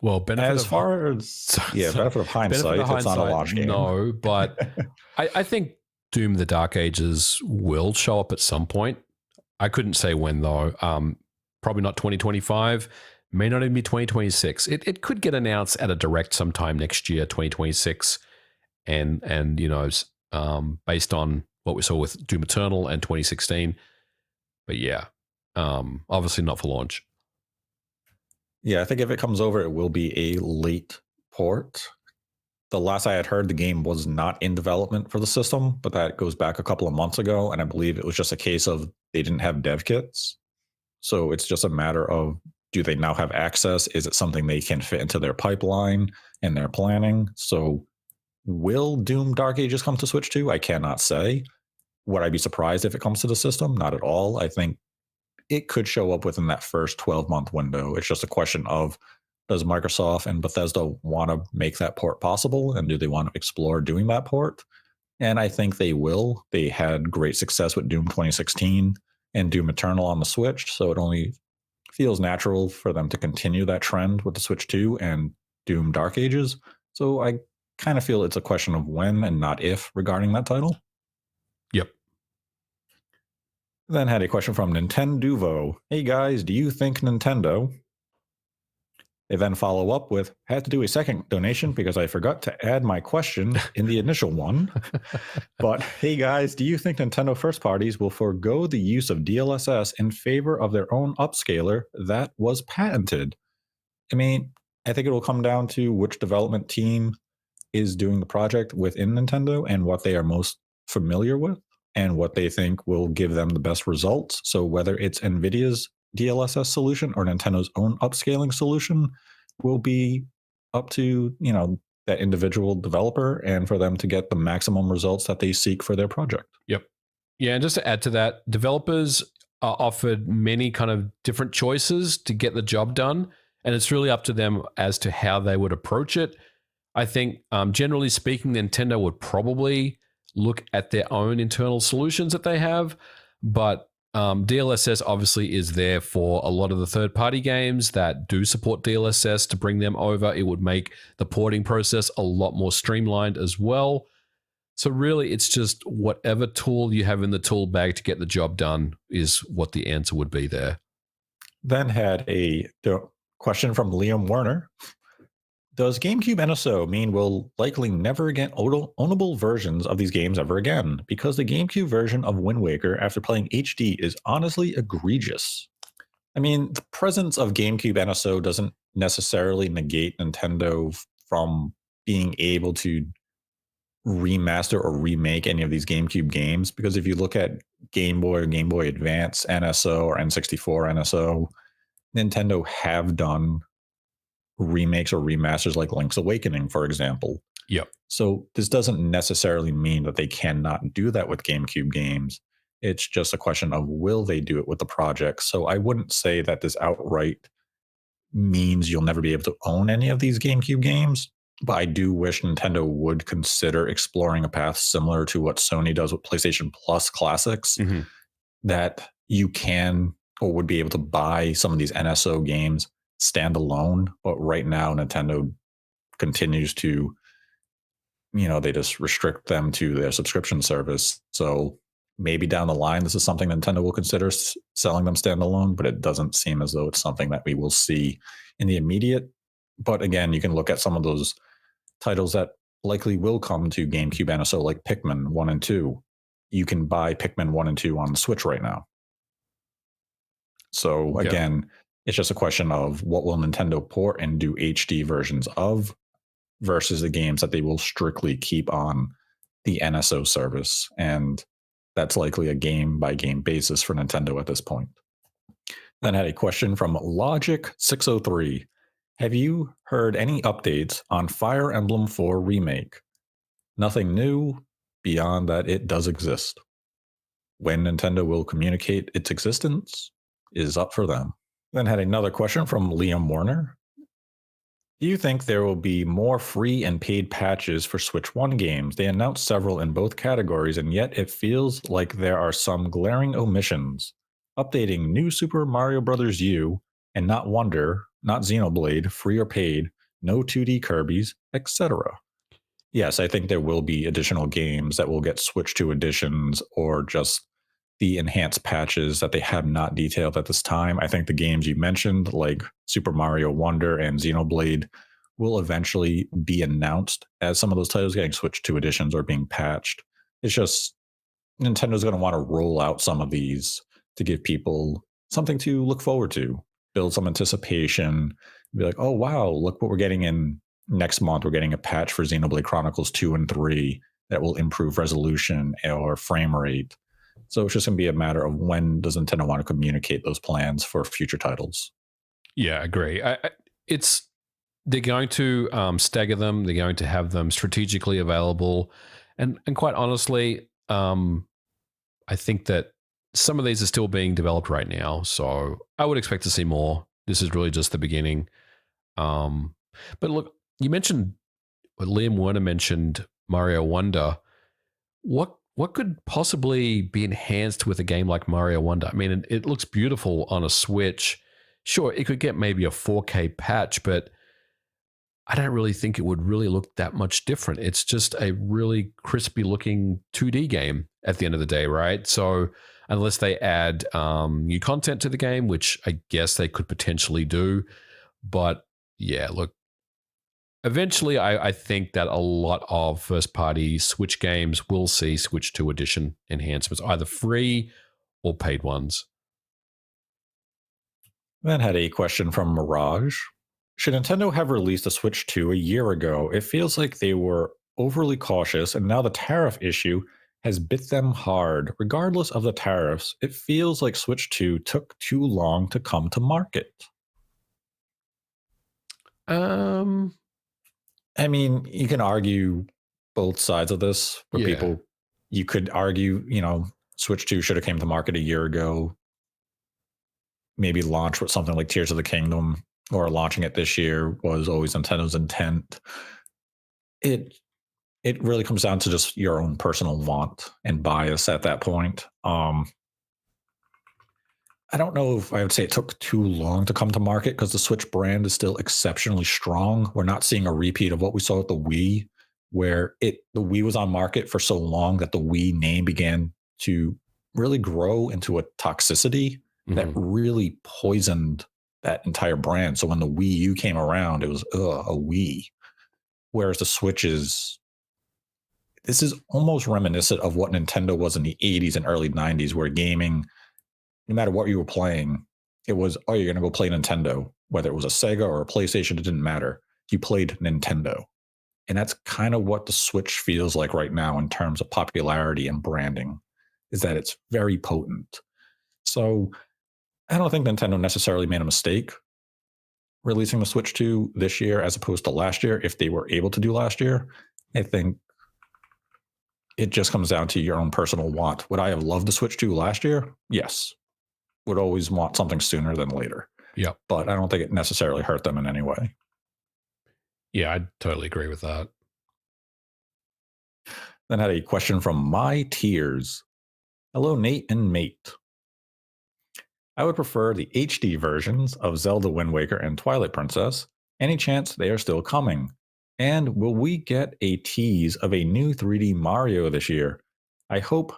Well, Benefit of hindsight, it's not a launch game. No, but I think Doom, The Dark Ages will show up at some point. I couldn't say when, though. Probably not 2025, may not even be 2026. It could get announced at a direct sometime next year, 2026, and based on what we saw with Doom Eternal and 2016. But yeah, obviously not for launch. Yeah, I think if it comes over, it will be a late port. The last I had heard, the game was not in development for the system, but that goes back a couple of months ago, and I believe it was just a case of they didn't have dev kits. So it's just a matter of, do they now have access? Is it something they can fit into their pipeline and their planning? So will Doom Dark Ages come to Switch 2? I cannot say. Would I be surprised if it comes to the system? Not at all. I think it could show up within that first 12-month window. It's just a question of, does Microsoft and Bethesda want to make that port possible? And do they want to explore doing that port? And I think they will. They had great success with Doom 2016 and Doom Eternal on the Switch, so it only feels natural for them to continue that trend with the Switch 2 and Doom Dark Ages. So I kind of feel it's a question of when and not if regarding that title. Yep. Then had a question from Nintenduvo. Hey guys, do you think Nintendo... They then follow up with, had to do a second donation because I forgot to add my question in the initial one. But hey guys, do you think Nintendo first parties will forego the use of DLSS in favor of their own upscaler that was patented? I mean, I think it will come down to which development team is doing the project within Nintendo and what they are most familiar with and what they think will give them the best results. So whether it's NVIDIA's DLSS solution or Nintendo's own upscaling solution will be up to, that individual developer and for them to get the maximum results that they seek for their project. Yep. Yeah, and just to add to that, developers are offered many kind of different choices to get the job done, and it's really up to them as to how they would approach it. I think, generally speaking, Nintendo would probably look at their own internal solutions that they have, but DLSS obviously is there for a lot of the third-party games that do support DLSS to bring them over. It would make the porting process a lot more streamlined as well. So really, it's just whatever tool you have in the tool bag to get the job done is what the answer would be there. Then had a question from Liam Werner. Does GameCube NSO mean we'll likely never get ownable versions of these games ever again? Because the GameCube version of Wind Waker after playing HD is honestly egregious. I mean, the presence of GameCube NSO doesn't necessarily negate Nintendo from being able to remaster or remake any of these GameCube games, because if you look at Game Boy or Game Boy Advance NSO or N64 NSO, Nintendo have done remakes or remasters like Link's Awakening, for example. Yep. So this doesn't necessarily mean that they cannot do that with GameCube games. It's just a question of, will they do it with the project? So I wouldn't say that this outright means you'll never be able to own any of these GameCube games, but I do wish Nintendo would consider exploring a path similar to what Sony does with PlayStation Plus Classics, that you can or would be able to buy some of these NSO games standalone. But right now, Nintendo continues to, they just restrict them to their subscription service. So maybe down the line, this is something Nintendo will consider selling them standalone, but it doesn't seem as though it's something that we will see in the immediate. But again, you can look at some of those titles that likely will come to GameCube NSO, like Pikmin 1 and 2. You can buy Pikmin 1 and 2 on the Switch right now. So Yeah. again, it's just a question of what will Nintendo port and do HD versions of versus the games that they will strictly keep on the NSO service. And that's likely a game by game basis for Nintendo at this point. Then I had a question from Logic603. Have you heard any updates on Fire Emblem 4 Remake? Nothing new beyond that it does exist. When Nintendo will communicate its existence is up for them. Then had another question from Liam Warner. Do you think there will be more free and paid patches for Switch 1 games? They announced several in both categories, and yet it feels like there are some glaring omissions. Updating New Super Mario Bros. U and Not Wonder, Not Xenoblade, free or paid, no 2D Kirby's, etc. Yes, I think there will be additional games that will get Switch 2 editions or just the enhanced patches that they have not detailed at this time. I think the games you mentioned, like Super Mario Wonder and Xenoblade, will eventually be announced as some of those titles getting Switch 2 editions or being patched. It's just Nintendo's going to want to roll out some of these to give people something to look forward to, build some anticipation, be like, oh, wow, look what we're getting in next month. We're getting a patch for Xenoblade Chronicles 2 and 3 that will improve resolution or frame rate. So it's just going to be a matter of when does Nintendo want to communicate those plans for future titles. Yeah, I agree. It's they're going to stagger them. They're going to have them strategically available, and quite honestly, I think that some of these are still being developed right now. So I would expect to see more. This is really just the beginning. But look, you mentioned Liam Werner mentioned Mario Wonder. What could possibly be enhanced with a game like Mario Wonder? I mean, it looks beautiful on a Switch. Sure, it could get maybe a 4K patch, but I don't really think it would really look that much different. It's just a really crispy looking 2D game at the end of the day, right? So unless they add new content to the game, which I guess they could potentially do, but yeah, look, eventually I think that a lot of first party Switch games will see Switch 2 edition enhancements, either free or paid ones. Then had a question from Mirage. Should Nintendo have released a Switch 2 a year ago? It feels like they were overly cautious, and now the tariff issue has bit them hard. Regardless of the tariffs, it feels like Switch 2 took too long to come to market. Um, I mean, you can argue both sides of this for yeah. people. You could argue, Switch 2 should have came to market a year ago. Maybe launch with something like Tears of the Kingdom, or launching it this year was always Nintendo's intent. It really comes down to just your own personal want and bias at that point. I don't know if I would say it took too long to come to market because the Switch brand is still exceptionally strong. We're not seeing a repeat of what we saw with the Wii, where the Wii was on market for so long that the Wii name began to really grow into a toxicity that really poisoned that entire brand. So when the Wii U came around, it was a Wii. Whereas the Switch this is almost reminiscent of what Nintendo was in the 80s and early 90s, where gaming, no matter what you were playing, it was, oh, you're going to go play Nintendo. Whether it was a Sega or a PlayStation, it didn't matter. You played Nintendo. And that's kind of what the Switch feels like right now in terms of popularity and branding, is that it's very potent. So I don't think Nintendo necessarily made a mistake releasing the Switch 2 this year as opposed to last year, if they were able to do last year. I think it just comes down to your own personal want. Would I have loved the Switch 2 last year? Yes. Would always want something sooner than later. Yeah. But I don't think it necessarily hurt them in any way. Yeah, I totally agree with that. Then had a question from My Tears. Hello, Nate and Mate. I would prefer the HD versions of Zelda Wind Waker and Twilight Princess. Any chance they are still coming? And will we get a tease of a new 3D Mario this year? I hope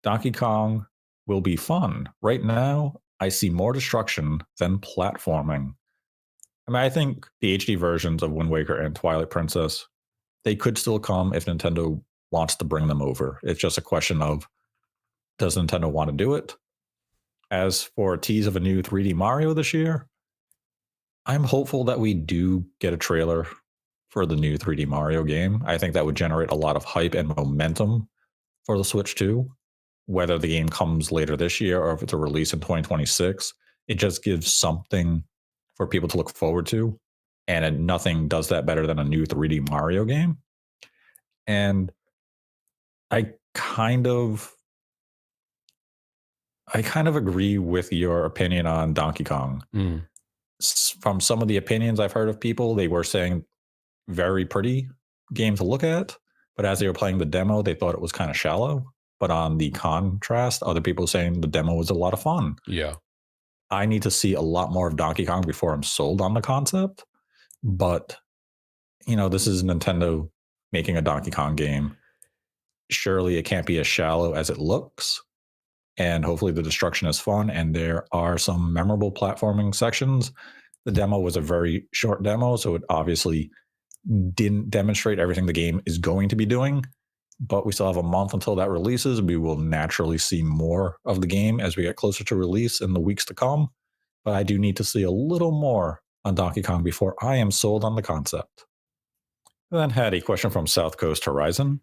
Donkey Kong will be fun. Right now, I see more destruction than platforming. I mean, I think the HD versions of Wind Waker and Twilight Princess, they could still come if Nintendo wants to bring them over. It's just a question of, does Nintendo want to do it? As for a tease of a new 3D Mario this year, I'm hopeful that we do get a trailer for the new 3D Mario game. I think that would generate a lot of hype and momentum for the Switch 2. Whether the game comes later this year or if it's a release in 2026, it just gives something for people to look forward to. And nothing does that better than a new 3D Mario game. And I kind of I kind of agree with your opinion on Donkey Kong. Mm. From some of the opinions I've heard of people, they were saying very pretty game to look at, but as they were playing the demo, they thought it was kind of shallow. But on the contrast, other people saying the demo was a lot of fun. Yeah. I need to see a lot more of Donkey Kong before I'm sold on the concept. But, this is Nintendo making a Donkey Kong game. Surely it can't be as shallow as it looks. And hopefully the destruction is fun. And there are some memorable platforming sections. The demo was a very short demo, so it obviously didn't demonstrate everything the game is going to be doing. But we still have a month until that releases. We will naturally see more of the game as we get closer to release in the weeks to come. But I do need to see a little more on Donkey Kong before I am sold on the concept. Then had a question from South Coast Horizon.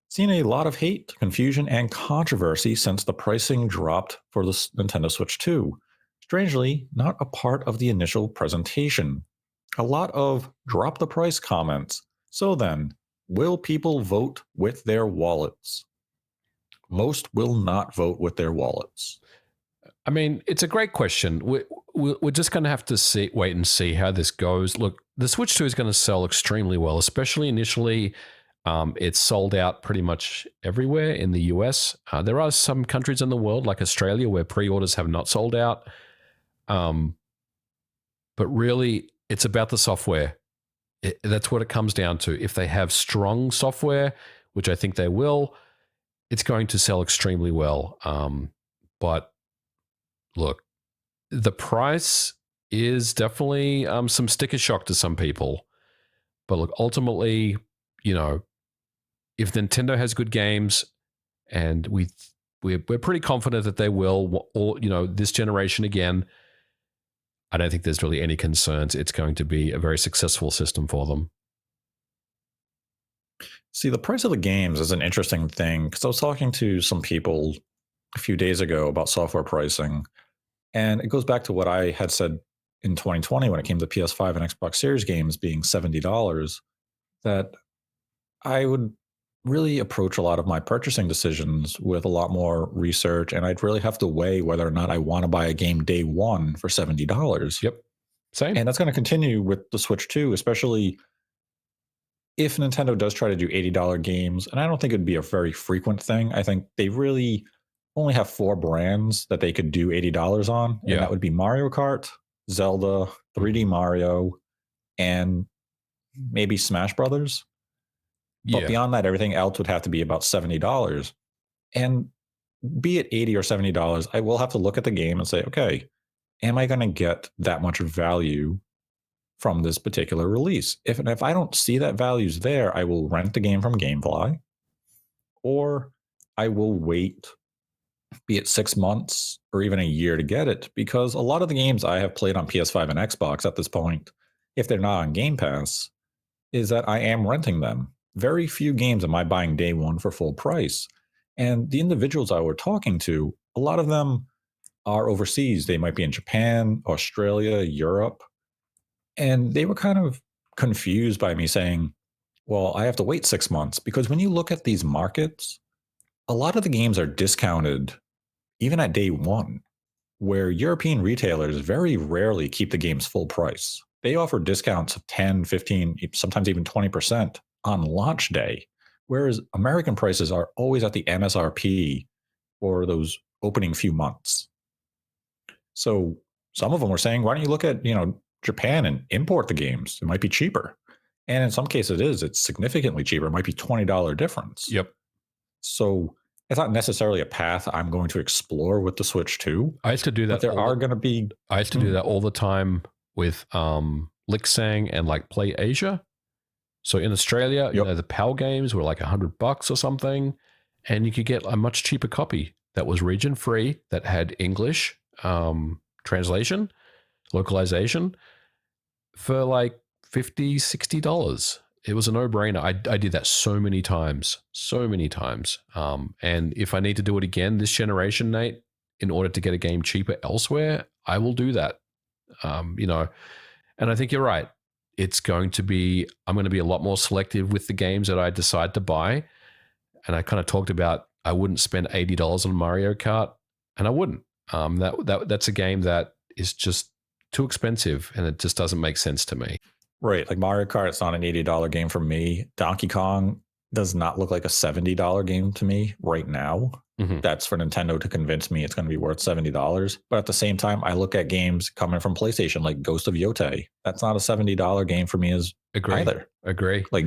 Seen a lot of hate, confusion, and controversy since the pricing dropped for the Nintendo Switch 2. Strangely, not a part of the initial presentation. A lot of drop the price comments. So then, will people vote with their wallets? Most will not vote with their wallets. I mean, it's a great question. We're just going to have to wait and see how this goes. Look, the Switch 2 is going to sell extremely well, especially initially. It's sold out pretty much everywhere in the US. There are some countries in the world, like Australia, where pre-orders have not sold out. But really, it's about the software. That's what it comes down to. If they have strong software, which I think they will, it's going to sell extremely well. But look, the price is definitely some sticker shock to some people. But look, ultimately, if Nintendo has good games, and we're pretty confident that they will, or this generation again, I don't think there's really any concerns. It's going to be a very successful system for them. See, the price of the games is an interesting thing because I was talking to some people a few days ago about software pricing, and it goes back to what I had said in 2020 when it came to PS5 and Xbox Series games being $70, that I would really approach a lot of my purchasing decisions with a lot more research, and I'd really have to weigh whether or not I want to buy a game day one for $70. Yep. Same. And that's going to continue with the Switch 2, especially if Nintendo does try to do $80 games. And I don't think it'd be a very frequent thing. I think they really only have 4 brands that they could do $80 on. And that would be Mario Kart, Zelda, 3D Mario, and maybe Smash Brothers. But beyond that, everything else would have to be about $70. And be it $80 or $70, I will have to look at the game and say, okay, am I going to get that much value from this particular release? If I don't see that value's there, I will rent the game from GameFly, or I will wait, be it 6 months or even a year to get it, because a lot of the games I have played on PS5 and Xbox at this point, if they're not on Game Pass, is that I am renting them. Very few games am I buying day one for full price. And the individuals I were talking to, a lot of them are overseas. They might be in Japan, Australia, Europe. And they were kind of confused by me saying, well, I have to wait 6 months, because when you look at these markets, a lot of the games are discounted even at day one, where European retailers very rarely keep the games full price. They offer discounts of 10, 15, sometimes even 20% on launch day, whereas American prices are always at the MSRP for those opening few months. So some of them were saying, why don't you look at, Japan and import the games? It might be cheaper. And in some cases it's significantly cheaper. It might be $20 difference. Yep. So it's not necessarily a path I'm going to explore with the Switch 2, I used to do but that there are going to be. I used to do that all the time with Lixang and like Play Asia. So in Australia, Yep. the PAL games were like $100 or something, and you could get a much cheaper copy that was region free that had English translation, localization for like $50, $60. It was a no-brainer. I did that so many times. And if I need to do it again this generation, Nate, in order to get a game cheaper elsewhere, I will do that. And I think you're right. I'm going to be a lot more selective with the games that I decide to buy. And I kind of talked about I wouldn't spend $80 on Mario Kart, and I wouldn't. That's a game that is just too expensive, and it just doesn't make sense to me. Right. Like Mario Kart, it's not an $80 game for me. Donkey Kong does not look like a $70 game to me right now. Mm-hmm. That's for Nintendo to convince me it's going to be worth $70. But at the same time, I look at games coming from PlayStation like Ghost of Yotei. That's not a $70 game for me either. Agree. Like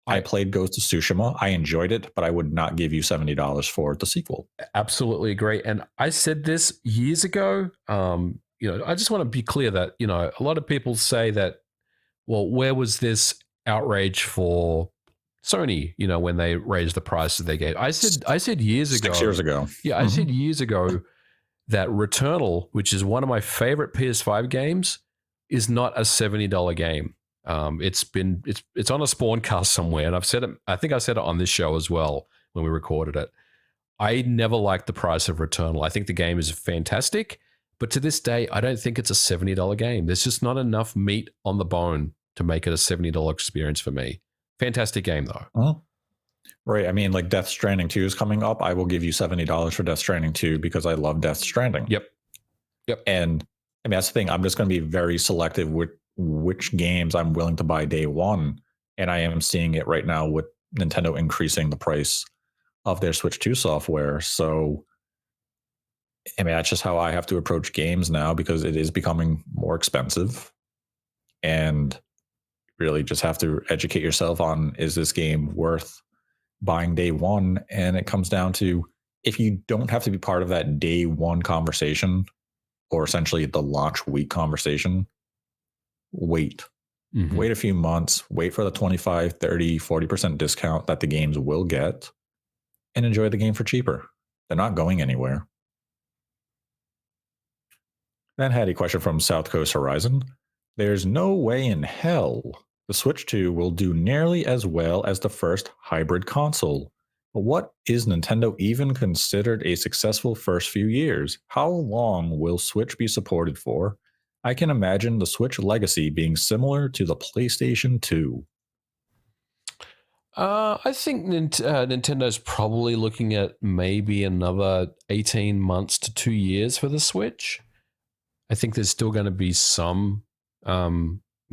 I played Ghost of Tsushima. I enjoyed it, but I would not give you $70 for the sequel. Absolutely agree. And I said this years ago. I just want to be clear that, a lot of people say that, well, where was this outrage for Sony, when they raised the price of their game? I said years ago. 6 years ago. Yeah, I said years ago that Returnal, which is one of my favorite PS5 games, is not a $70 game. It's on a Spawncast somewhere, and I've said it. I think I said it on this show as well when we recorded it. I never liked the price of Returnal. I think the game is fantastic, but to this day, I don't think it's a $70 game. There's just not enough meat on the bone to make it a $70 experience for me. Fantastic game though. Well, right. I mean, like Death Stranding 2 is coming up. I will give you $70 for Death Stranding 2 because I love Death Stranding. Yep. And I mean, that's the thing. I'm just going to be very selective with which games I'm willing to buy day one. And I am seeing it right now with Nintendo increasing the price of their Switch 2 software. So, I mean, that's just how I have to approach games now because it is becoming more expensive. And really just have to educate yourself on, is this game worth buying day one? And it comes down to, if you don't have to be part of that day one conversation, or essentially the launch week conversation, wait. Mm-hmm. Wait a few months, wait for the 25, 30, 40% discount that the games will get, and enjoy the game for cheaper. They're not going anywhere. Then had a question from South Coast Horizon. There's no way in hell the Switch 2 will do nearly as well as the first hybrid console. But what is Nintendo even considered a successful first few years? How long will Switch be supported for? I can imagine the Switch legacy being similar to the PlayStation 2. I think Nintendo's probably looking at maybe another 18 months to 2 years for the Switch. I think there's still going to be some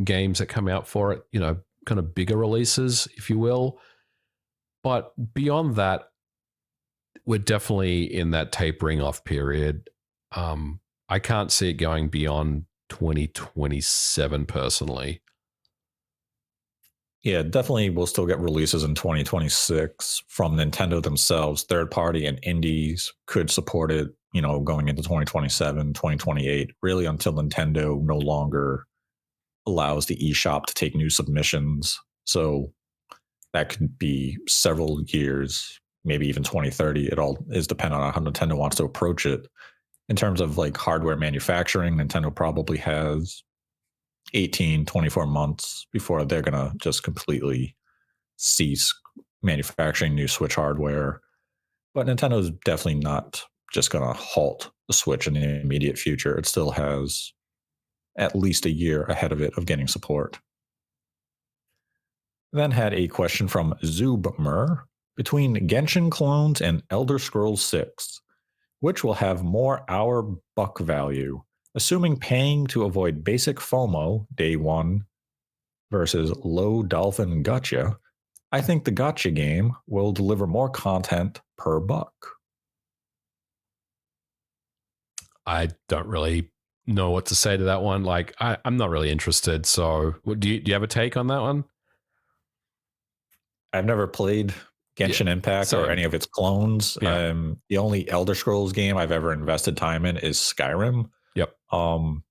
games that come out for it, kind of bigger releases, if you will. But beyond that, we're definitely in that tapering off period. I can't see it going beyond 2027 personally. Yeah, definitely we'll still get releases in 2026 from Nintendo themselves. Third party and indies could support it, going into 2027, 2028, really until Nintendo no longer allows the eShop to take new submissions. So that could be several years, maybe even 2030. It all is dependent on how Nintendo wants to approach it. In terms of like hardware manufacturing, Nintendo probably has 18, 24 months before they're going to just completely cease manufacturing new Switch hardware. But Nintendo's definitely not just going to halt the Switch in the immediate future. It still has at least a year ahead of it of getting support. Then had a question from Zubmer. Between Genshin clones and Elder Scrolls 6, which will have more hour buck value? Assuming paying to avoid basic FOMO day one versus low dolphin gotcha, I think the gotcha game will deliver more content per buck. I don't really know what to say to that one. Like, I'm not really interested. So do you have a take on that one? I've never played Genshin Impact or same. any of its clones. Yeah. The only Elder Scrolls game I've ever invested time in is Skyrim. Yep. Um,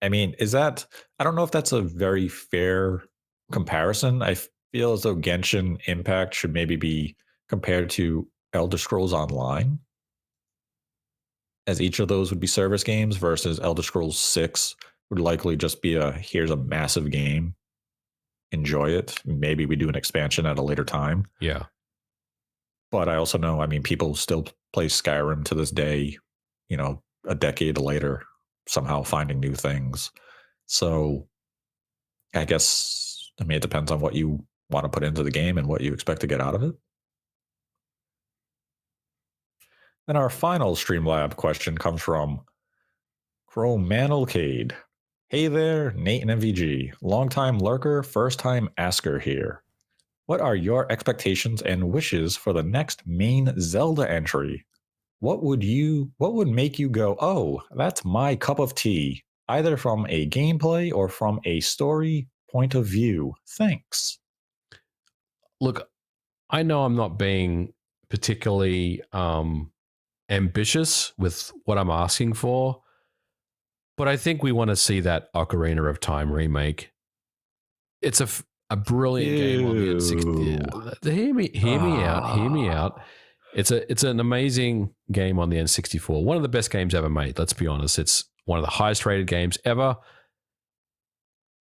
I mean, I don't know if that's a very fair comparison. I feel as though Genshin Impact should maybe be compared to Elder Scrolls Online, as each of those would be service games versus Elder Scrolls 6 would likely just be here's a massive game, enjoy it. Maybe we do an expansion at a later time. Yeah. But I also know, I mean, people still play Skyrim to this day, a decade later, somehow finding new things. So I guess, I mean, it depends on what you want to put into the game and what you expect to get out of it. And our final Streamlab question comes from Chromanalcade. Hey there, Nate and MVG. Longtime lurker, first time asker here. What are your expectations and wishes for the next main Zelda entry? What would make you go, oh, that's my cup of tea, either from a gameplay or from a story point of view? Thanks. Look, I know I'm not being particularly ambitious with what I'm asking for, but I think we want to see that Ocarina of Time remake. It's a brilliant game on the N60. Hear me out. It's an amazing game on the N64. One of the best games ever made. Let's be honest. It's one of the highest rated games ever.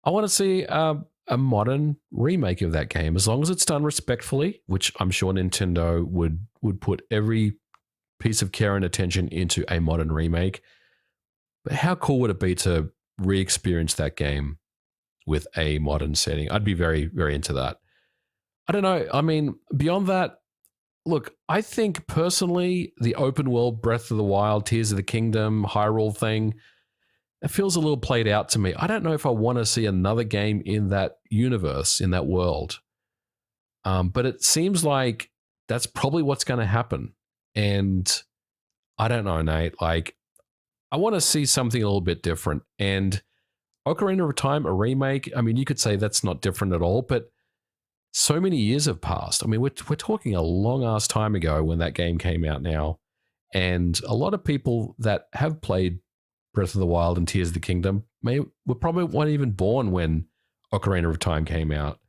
I want to see a modern remake of that game, as long as it's done respectfully, which I'm sure Nintendo would put every piece of care and attention into a modern remake. But how cool would it be to re-experience that game with a modern setting? I'd be very, very into that. I don't know. I mean, beyond that, look, I think personally, the open world Breath of the Wild, Tears of the Kingdom, Hyrule thing, it feels a little played out to me. I don't know if I want to see another game in that universe, in that world. But it seems like that's probably what's going to happen. And I don't know, Nate. Like, I want to see something a little bit different. And Ocarina of Time, a remake, I mean, you could say that's not different at all, but so many years have passed. I mean, we're talking a long ass time ago when that game came out now. And a lot of people that have played Breath of the Wild and Tears of the Kingdom were probably weren't even born when Ocarina of Time came out.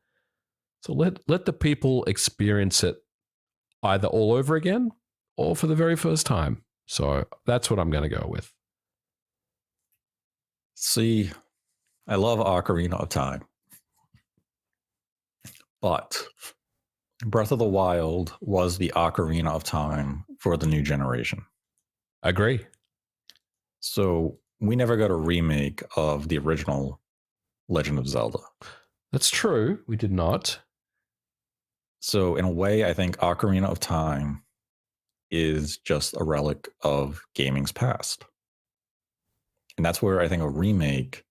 So let the people experience it either all over again or for the very first time. So that's what I'm going to go with. See, I love Ocarina of Time, but Breath of the Wild was the Ocarina of Time for the new generation. Agree. So we never got a remake of the original Legend of Zelda. That's true. We did not. So in a way, I think Ocarina of Time is just a relic of gaming's past. And that's where I think a remake,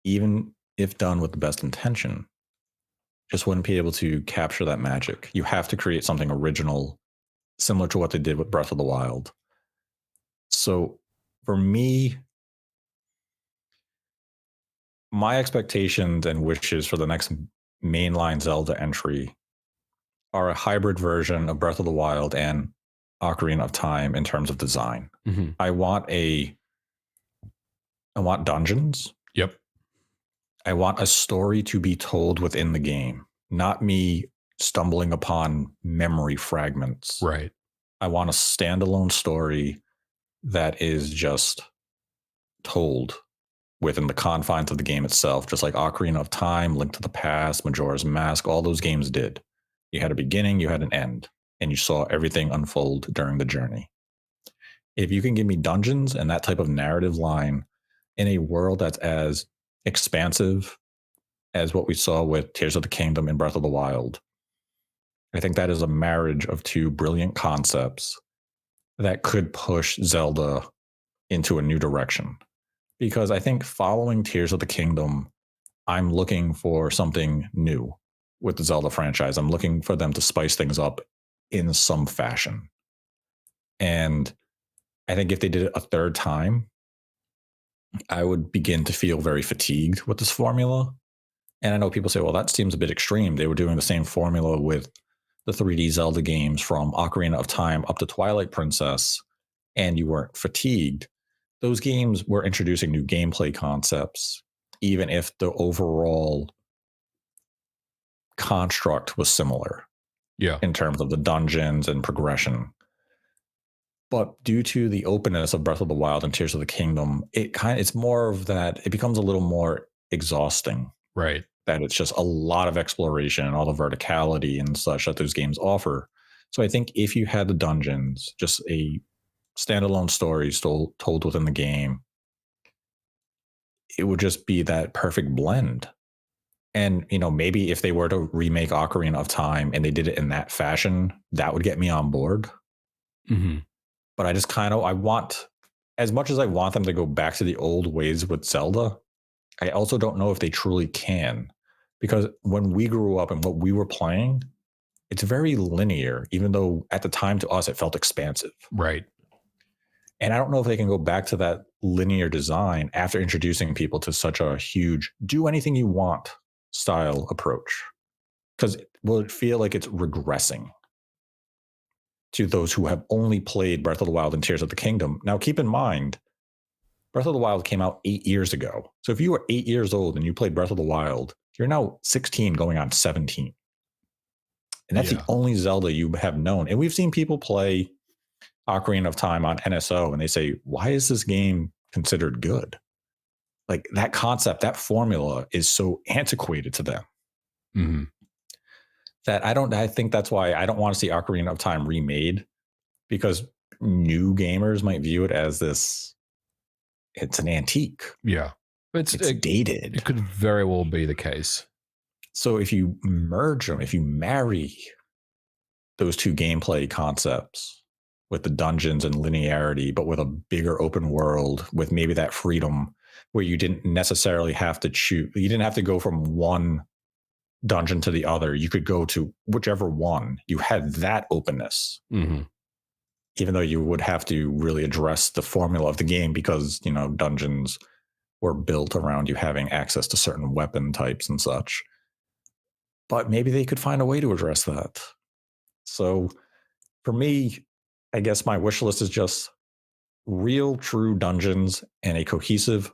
even if done with the best intention, just wouldn't be able to capture that magic. You have to create something original, similar to what they did with Breath of the Wild. So for me, my expectations and wishes for the next mainline Zelda entry are a hybrid version of Breath of the Wild and Ocarina of Time in terms of design. Mm-hmm. I want dungeons. Yep. I want a story to be told within the game, not me stumbling upon memory fragments. Right. I want a standalone story that is just told within the confines of the game itself, just like Ocarina of Time, Link to the Past, Majora's Mask, all those games did. You had a beginning, you had an end, and you saw everything unfold during the journey. If you can give me dungeons and that type of narrative line in a world that's as expansive as what we saw with Tears of the Kingdom and Breath of the Wild, I think that is a marriage of two brilliant concepts that could push Zelda into a new direction. Because I think following Tears of the Kingdom, I'm looking for something new with the Zelda franchise. I'm looking for them to spice things up in some fashion. And I think if they did it a third time, I would begin to feel very fatigued with this formula. And I know people say, well, that seems a bit extreme. They were doing the same formula with the 3D Zelda games from Ocarina of Time up to Twilight Princess and you weren't fatigued, those games were introducing new gameplay concepts, even if the overall construct was similar Yeah. in terms of the dungeons and progression. But due to the openness of Breath of the Wild and Tears of the Kingdom, it's more of that, it becomes a little more exhausting. Right. That it's just a lot of exploration and all the verticality and such that those games offer. So I think if you had the dungeons, just a standalone story told within the game, it would just be that perfect blend. And, maybe if they were to remake Ocarina of Time and they did it in that fashion, that would get me on board. Mm-hmm. But I just I want, as much as I want them to go back to the old ways with Zelda, I also don't know if they truly can. Because when we grew up and what we were playing, it's very linear, even though at the time to us it felt expansive. Right. And I don't know if they can go back to that linear design after introducing people to such a huge do anything you want style approach. Because will it feel like it's regressing to those who have only played Breath of the Wild and Tears of the Kingdom? Now, keep in mind, Breath of the Wild came out 8 years ago. So if you were 8 years old and you played Breath of the Wild, you're now 16 going on 17. And that's the only Zelda you have known. And we've seen people play Ocarina of Time on NSO and they say, why is this game considered good? Like that concept, that formula is so antiquated to them. Mm-hmm. That I think that's why I don't want to see Ocarina of Time remade, because new gamers might view it as it's an antique. Yeah. It's dated. It could very well be the case. So if you merge them, if you marry those two gameplay concepts with the dungeons and linearity, but with a bigger open world, with maybe that freedom where you didn't necessarily have to choose, you didn't have to go from one dungeon to the other. You could go to whichever one. You had that openness. Mm-hmm. Even though you would have to really address the formula of the game because, dungeons were built around you having access to certain weapon types and such. But maybe they could find a way to address that. So for me, I guess my wish list is just real, true dungeons and a cohesive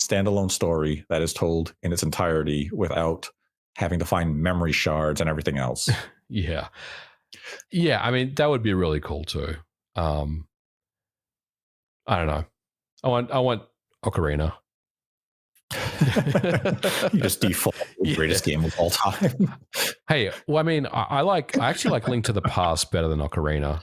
standalone story that is told in its entirety without having to find memory shards and everything else. Yeah. Yeah, I mean, that would be really cool too. I don't know. I want Ocarina. You just default the greatest game of all time. Hey, well, I mean, I actually like Link to the Past better than Ocarina.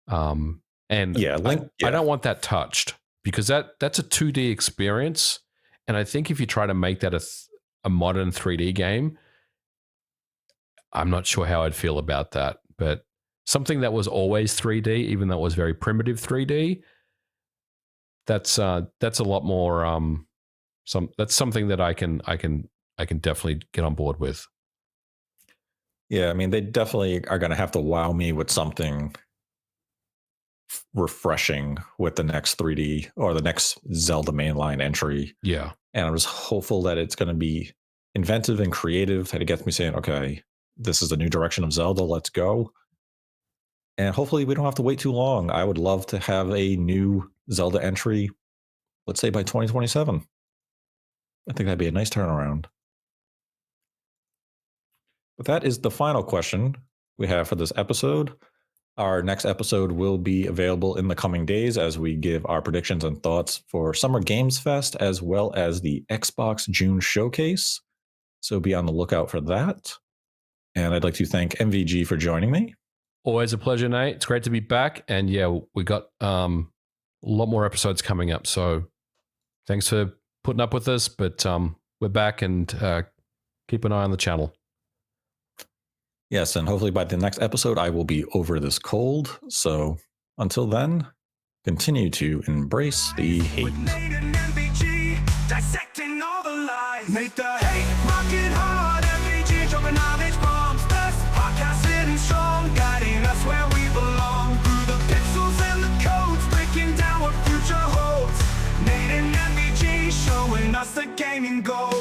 And Link. I don't want that touched because that's a 2D experience, and I think if you try to make that a modern 3D game, I'm not sure how I'd feel about that. But something that was always 3D, even though it was very primitive 3D, that's a lot more. That's something that I can definitely get on board with. Yeah, I mean, they definitely are going to have to wow me with something refreshing with the next 3D or the next Zelda mainline entry. Yeah. And I'm just hopeful that it's going to be inventive and creative, that it gets me saying, okay, this is the new direction of Zelda, let's go. And hopefully we don't have to wait too long. I would love to have a new Zelda entry, let's say by 2027. I think that'd be a nice turnaround. But that is the final question we have for this episode. Our next episode will be available in the coming days as we give our predictions and thoughts for Summer Games Fest as well as the Xbox June Showcase. So be on the lookout for that. And I'd like to thank MVG for joining me. Always a pleasure, Nate. It's great to be back. And yeah, we got a lot more episodes coming up. So thanks for putting up with us. But we're back, and keep an eye on the channel. Yes, and hopefully by the next episode, I will be over this cold. So until then, continue to embrace the hate. With Nate and MVG, dissecting all the lies. Make the hate rocket hard. MVG dropping knowledge bombs. This podcast sitting strong, guiding us where we belong. Through the pixels and the codes, breaking down what future holds. Nate and MVG showing us the gaming gold.